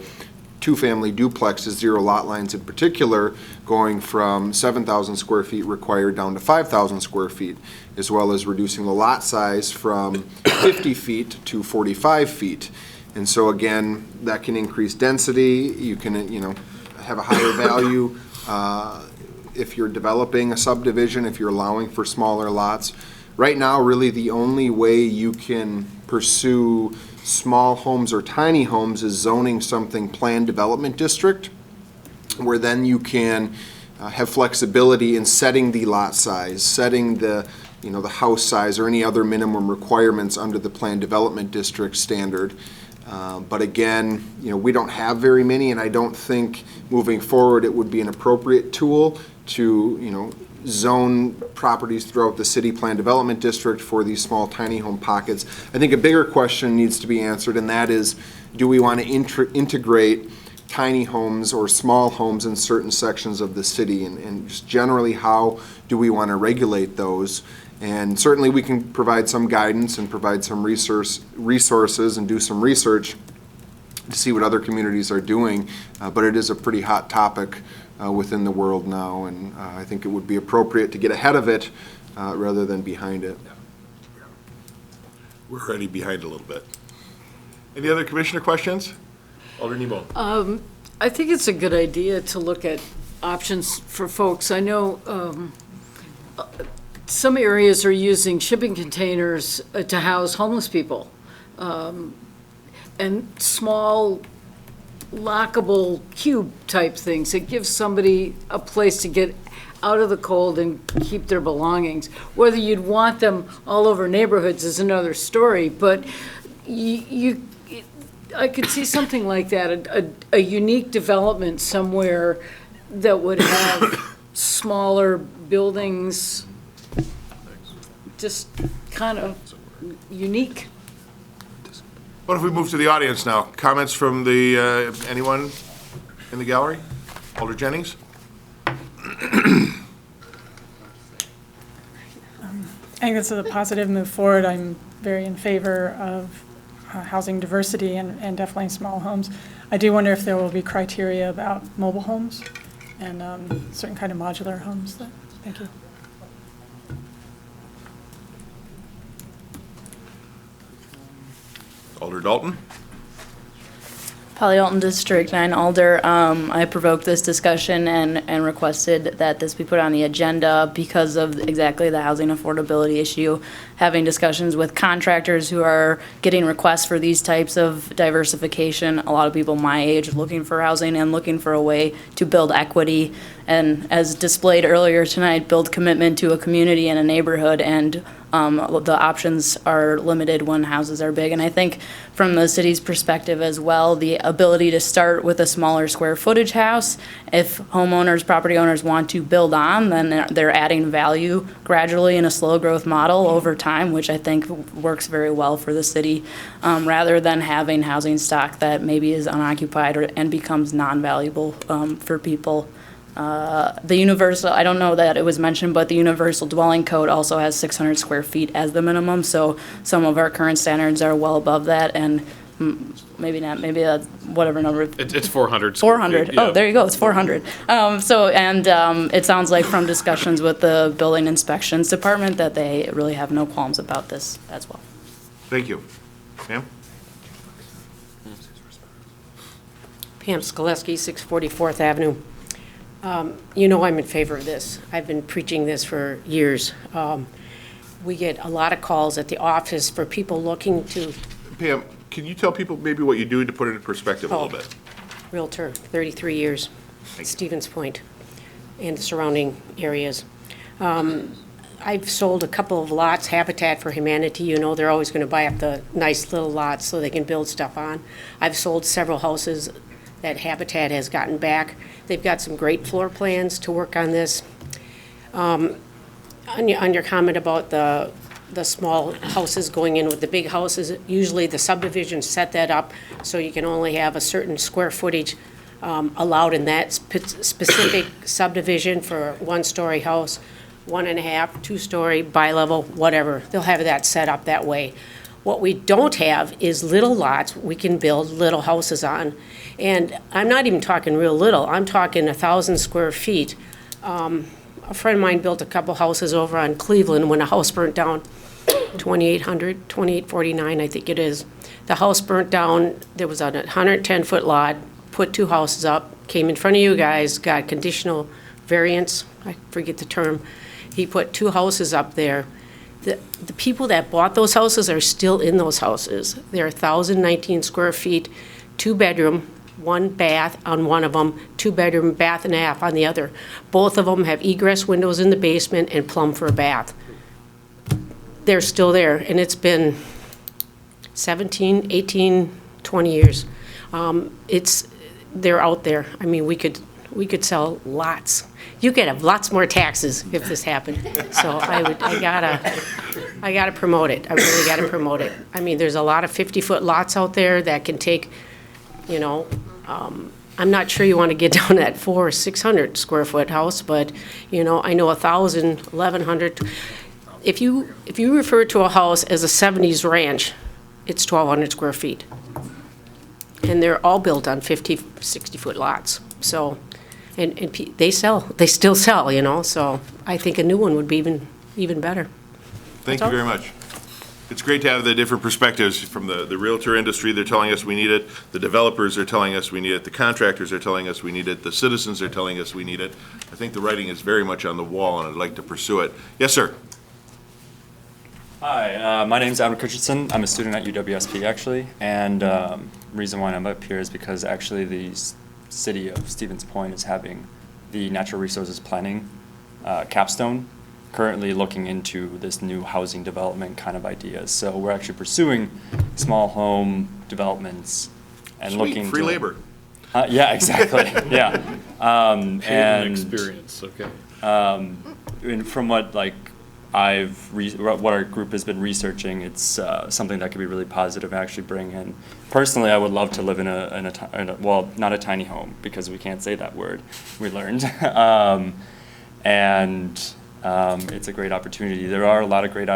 two-family duplexes, zero lot lines in particular, going from 7,000 square feet required down to 5,000 square feet, as well as reducing the lot size from 50 feet to 45 feet. And so again, that can increase density. You can, have a higher value if you're developing a subdivision, if you're allowing for smaller lots. Right now, really the only way you can pursue small homes or tiny homes is zoning something planned development district, where then you can have flexibility in setting the lot size, setting the the house size or any other minimum requirements under the planned development district standard. But again, we don't have very many, and I don't think moving forward it would be an appropriate tool to, zone properties throughout the city plan development district for these small tiny home pockets. I think a bigger question needs to be answered, and that is, do we want to integrate tiny homes or small homes in certain sections of the city, and just generally how do we want to regulate those? And certainly we can provide some guidance and provide some resources and do some research to see what other communities are doing, but it is a pretty hot topic within the world now, and I think it would be appropriate to get ahead of it rather than behind it. We're already behind a little bit. Any other commissioner questions? Alder Nebo. I think it's a good idea to look at options for folks. I know some areas are using shipping containers to house homeless people, and small lockable cube type things. It gives somebody a place to get out of the cold and keep their belongings. Whether you'd want them all over neighborhoods is another story, but I could see something like that, a unique development somewhere that would have smaller buildings, just kind of unique. What if we move to the audience now? Comments from the anyone in the gallery? Alder Jennings? I think this is a positive move forward. I'm very in favor of housing diversity and definitely small homes. I do wonder if there will be criteria about mobile homes and certain kind of modular homes. Thank you. Alder Dalton? Polly Alton, District 9 Alder. I provoked this discussion and requested that this be put on the agenda because of exactly the housing affordability issue. Having discussions with contractors who are getting requests for these types of diversification. A lot of people my age looking for housing and looking for a way to build equity and as displayed earlier tonight, build commitment to a community and a neighborhood, and the options are limited when houses are big. And I think from the city's perspective as well, the ability to start with a smaller square footage house, if homeowners, property owners want to build on, then they're adding value gradually in a slow growth model over time, which I think works very well for the city, rather than having housing stock that maybe is unoccupied and becomes non-valuable for people. The universal, I don't know that it was mentioned, but the universal dwelling code also has 600 square feet as the minimum, so some of our current standards are well above that, and maybe not, maybe whatever number. It's 400. 400, Yeah. oh, there you go, it's 400. It sounds like from discussions with the building inspections department that they really have no qualms about this as well. Thank you. Ma'am? Pam Skoleski, 644th Avenue. You know I'm in favor of this. I've been preaching this for years. We get a lot of calls at the office for people looking to. Pam, can you tell people maybe what you do to put it in perspective a little bit? Realtor, 33 years, Stevens Point and the surrounding areas. I've sold a couple of lots, Habitat for Humanity, you know, they're always going to buy up the nice little lots so they can build stuff on. I've sold several houses that Habitat has gotten back. They've got some great floor plans to work on this. On your comment about the small houses going in with the big houses, usually the subdivision set that up so you can only have a certain square footage allowed in that specific subdivision for a one-story house, 1.5, two-story, bi-level, whatever. They'll have that set up that way. What we don't have is little lots we can build little houses on. And I'm not even talking real little, I'm talking 1,000 square feet. A friend of mine built a couple houses over on Cleveland when a house burnt down, 2849, I think it is. The house burnt down, there was a 110-foot lot, put 2 houses up, came in front of you guys, got conditional variance, I forget the term. He put 2 houses up there. The people that bought those houses are still in those houses. They're 1,019 square feet, 2-bedroom, 1 bath on one of them, 2-bedroom, bath and a half on the other. Both of them have egress windows in the basement and plumb for a bath. They're still there, and it's been 17, 18, 20 years. They're out there. I mean, we could sell lots. You could have lots more taxes if this happened. So I gotta promote it. I really gotta promote it. I mean, there's a lot of 50-foot lots out there that can take, you know, I'm not sure you want to get down that 400 or 600 square foot house, but, you know, I know 1,000, 1,100. If you refer to a house as a 70s ranch, it's 1,200 square feet. And they're all built on 50, 60-foot lots. So, and they still sell, you know, so I think a new one would be even better. Thank you very much. It's great to have the different perspectives from the realtor industry. They're telling us we need it. The developers are telling us we need it. The contractors are telling us we need it. The citizens are telling us we need it. I think the writing is very much on the wall, and I'd like to pursue it. Yes, sir. Hi, my name's Adam Christensen. I'm a student at UWSP, actually, and the reason why I'm up here is because actually the city of Stevens Point is having the natural resources planning capstone, currently looking into this new housing development kind of ideas. So we're actually pursuing small home developments and Sweet, looking free to, labor. Yeah, exactly. Yeah, and experience. Okay. And from what what our group has been researching, it's something that could be really positive and actually bring in. Personally, I would love to live in a well, not a tiny home, because we can't say that word, we learned. It's a great opportunity. There are a lot of great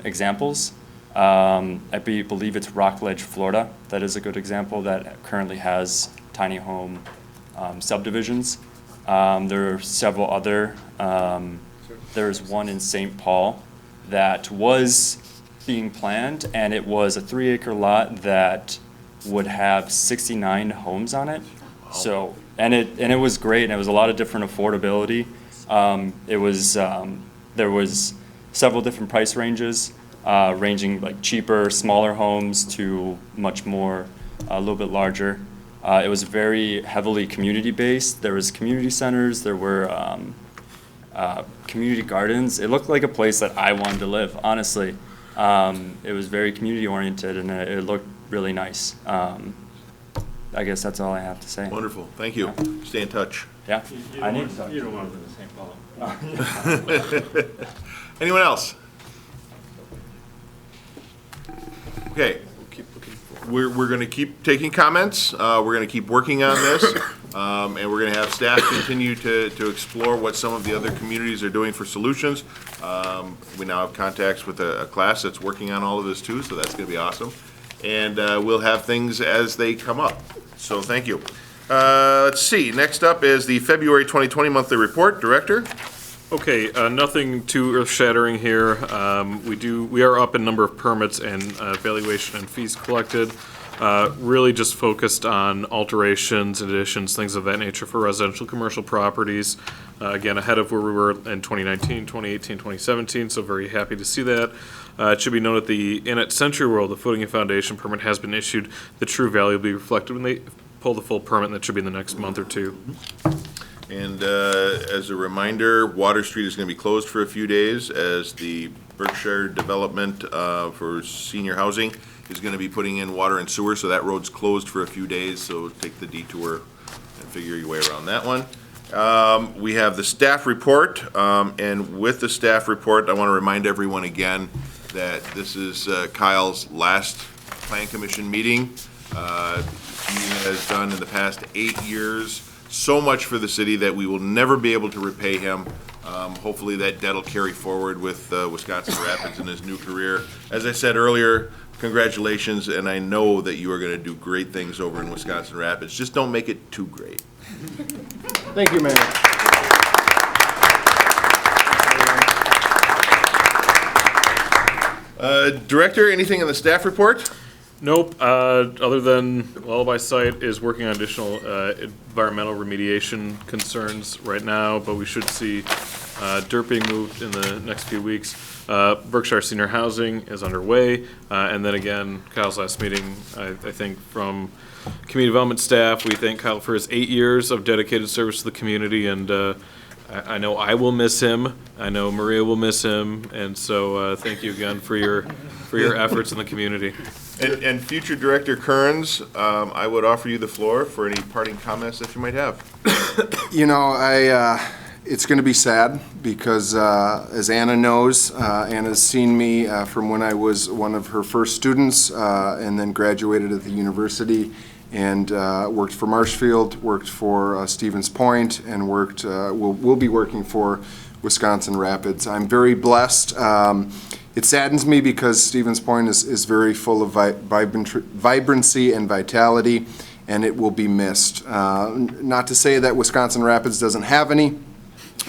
examples. I believe it's Rockledge, Florida, that is a good example that currently has tiny home subdivisions. There are several other. There's one in St. Paul that was being planned, and it was a 3-acre lot that would have 69 homes on it. Wow. So, and it was great, and it was a lot of different affordability. There was several different price ranges, ranging like cheaper, smaller homes to much more, a little bit larger. It was very heavily community-based. There was community centers, there were community gardens. It looked like a place that I wanted to live, honestly. It was very community-oriented, and it looked really nice. I guess that's all I have to say. Wonderful, thank you. Stay in touch. Yeah, I need to. You don't want to do the same fellow. Anyone else? Okay, we're going to keep taking comments. We're going to keep working on this, and we're going to have staff continue to explore what some of the other communities are doing for solutions. We now have contacts with a class that's working on all of this too, so that's going to be awesome. And we'll have things as they come up. So thank you. Let's see. Next up is the February 2020 monthly report. Director. Okay, nothing too earth-shattering here. We are up in number of permits and valuation and fees collected. Really just focused on alterations, additions, things of that nature for residential commercial properties. Again, ahead of where we were in 2019, 2018, 2017, so very happy to see that. It should be noted the Inn at Century World, the footing and foundation permit has been issued. The true value will be reflected when they pull the full permit, and that should be in the next month or two. And as a reminder, Water Street is going to be closed for a few days as the Berkshire development for senior housing is going to be putting in water and sewer, so that road's closed for a few days, so take the detour and figure your way around that one. We have the staff report, and with the staff report, I want to remind everyone again that this is Kyle's last Plan Commission meeting. He has done in the past 8 years so much for the city that we will never be able to repay him. Hopefully that debt will carry forward with Wisconsin Rapids in his new career. As I said earlier, congratulations, and I know that you are going to do great things over in Wisconsin Rapids. Just don't make it too great. Thank you, Mayor. Director, anything in the staff report? Nope, other than Lullaby Site is working on additional environmental remediation concerns right now, but we should see dirt being moved in the next few weeks. Berkshire Senior Housing is underway, and then again, Kyle's last meeting, I think from community development staff, we thank Kyle for his 8 years of dedicated service to the community, and I know I will miss him. I know Maria will miss him, and so thank you again for your efforts in the community. And future Director Kearns, I would offer you the floor for any parting comments that you might have. You know, it's going to be sad because, as Anna knows, Anna's seen me from when I was one of her first students and then graduated at the university and worked for Marshfield, worked for Stevens Point, and will be working for Wisconsin Rapids. I'm very blessed. It saddens me because Stevens Point is very full of vibrancy and vitality, and it will be missed. Not to say that Wisconsin Rapids doesn't have any,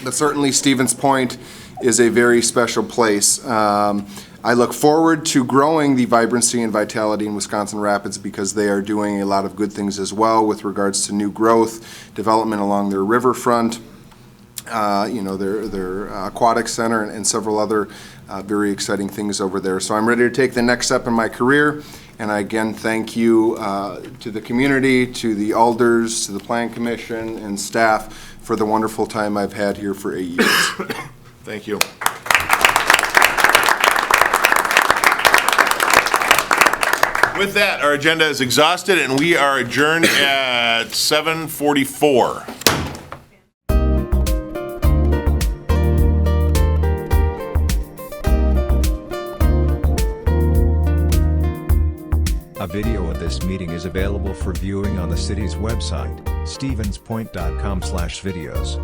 but certainly Stevens Point is a very special place. I look forward to growing the vibrancy and vitality in Wisconsin Rapids because they are doing a lot of good things as well with regards to new growth, development along their riverfront, their aquatic center, and several other very exciting things over there. So I'm ready to take the next step in my career, and I again thank you to the community, to the alders, to the Plan Commission, and staff for the wonderful time I've had here for 8 years. Thank you. With that, our agenda is exhausted, and we are adjourned at 7:44. A video of this meeting is available for viewing on the city's website, stevenspoint.com/videos.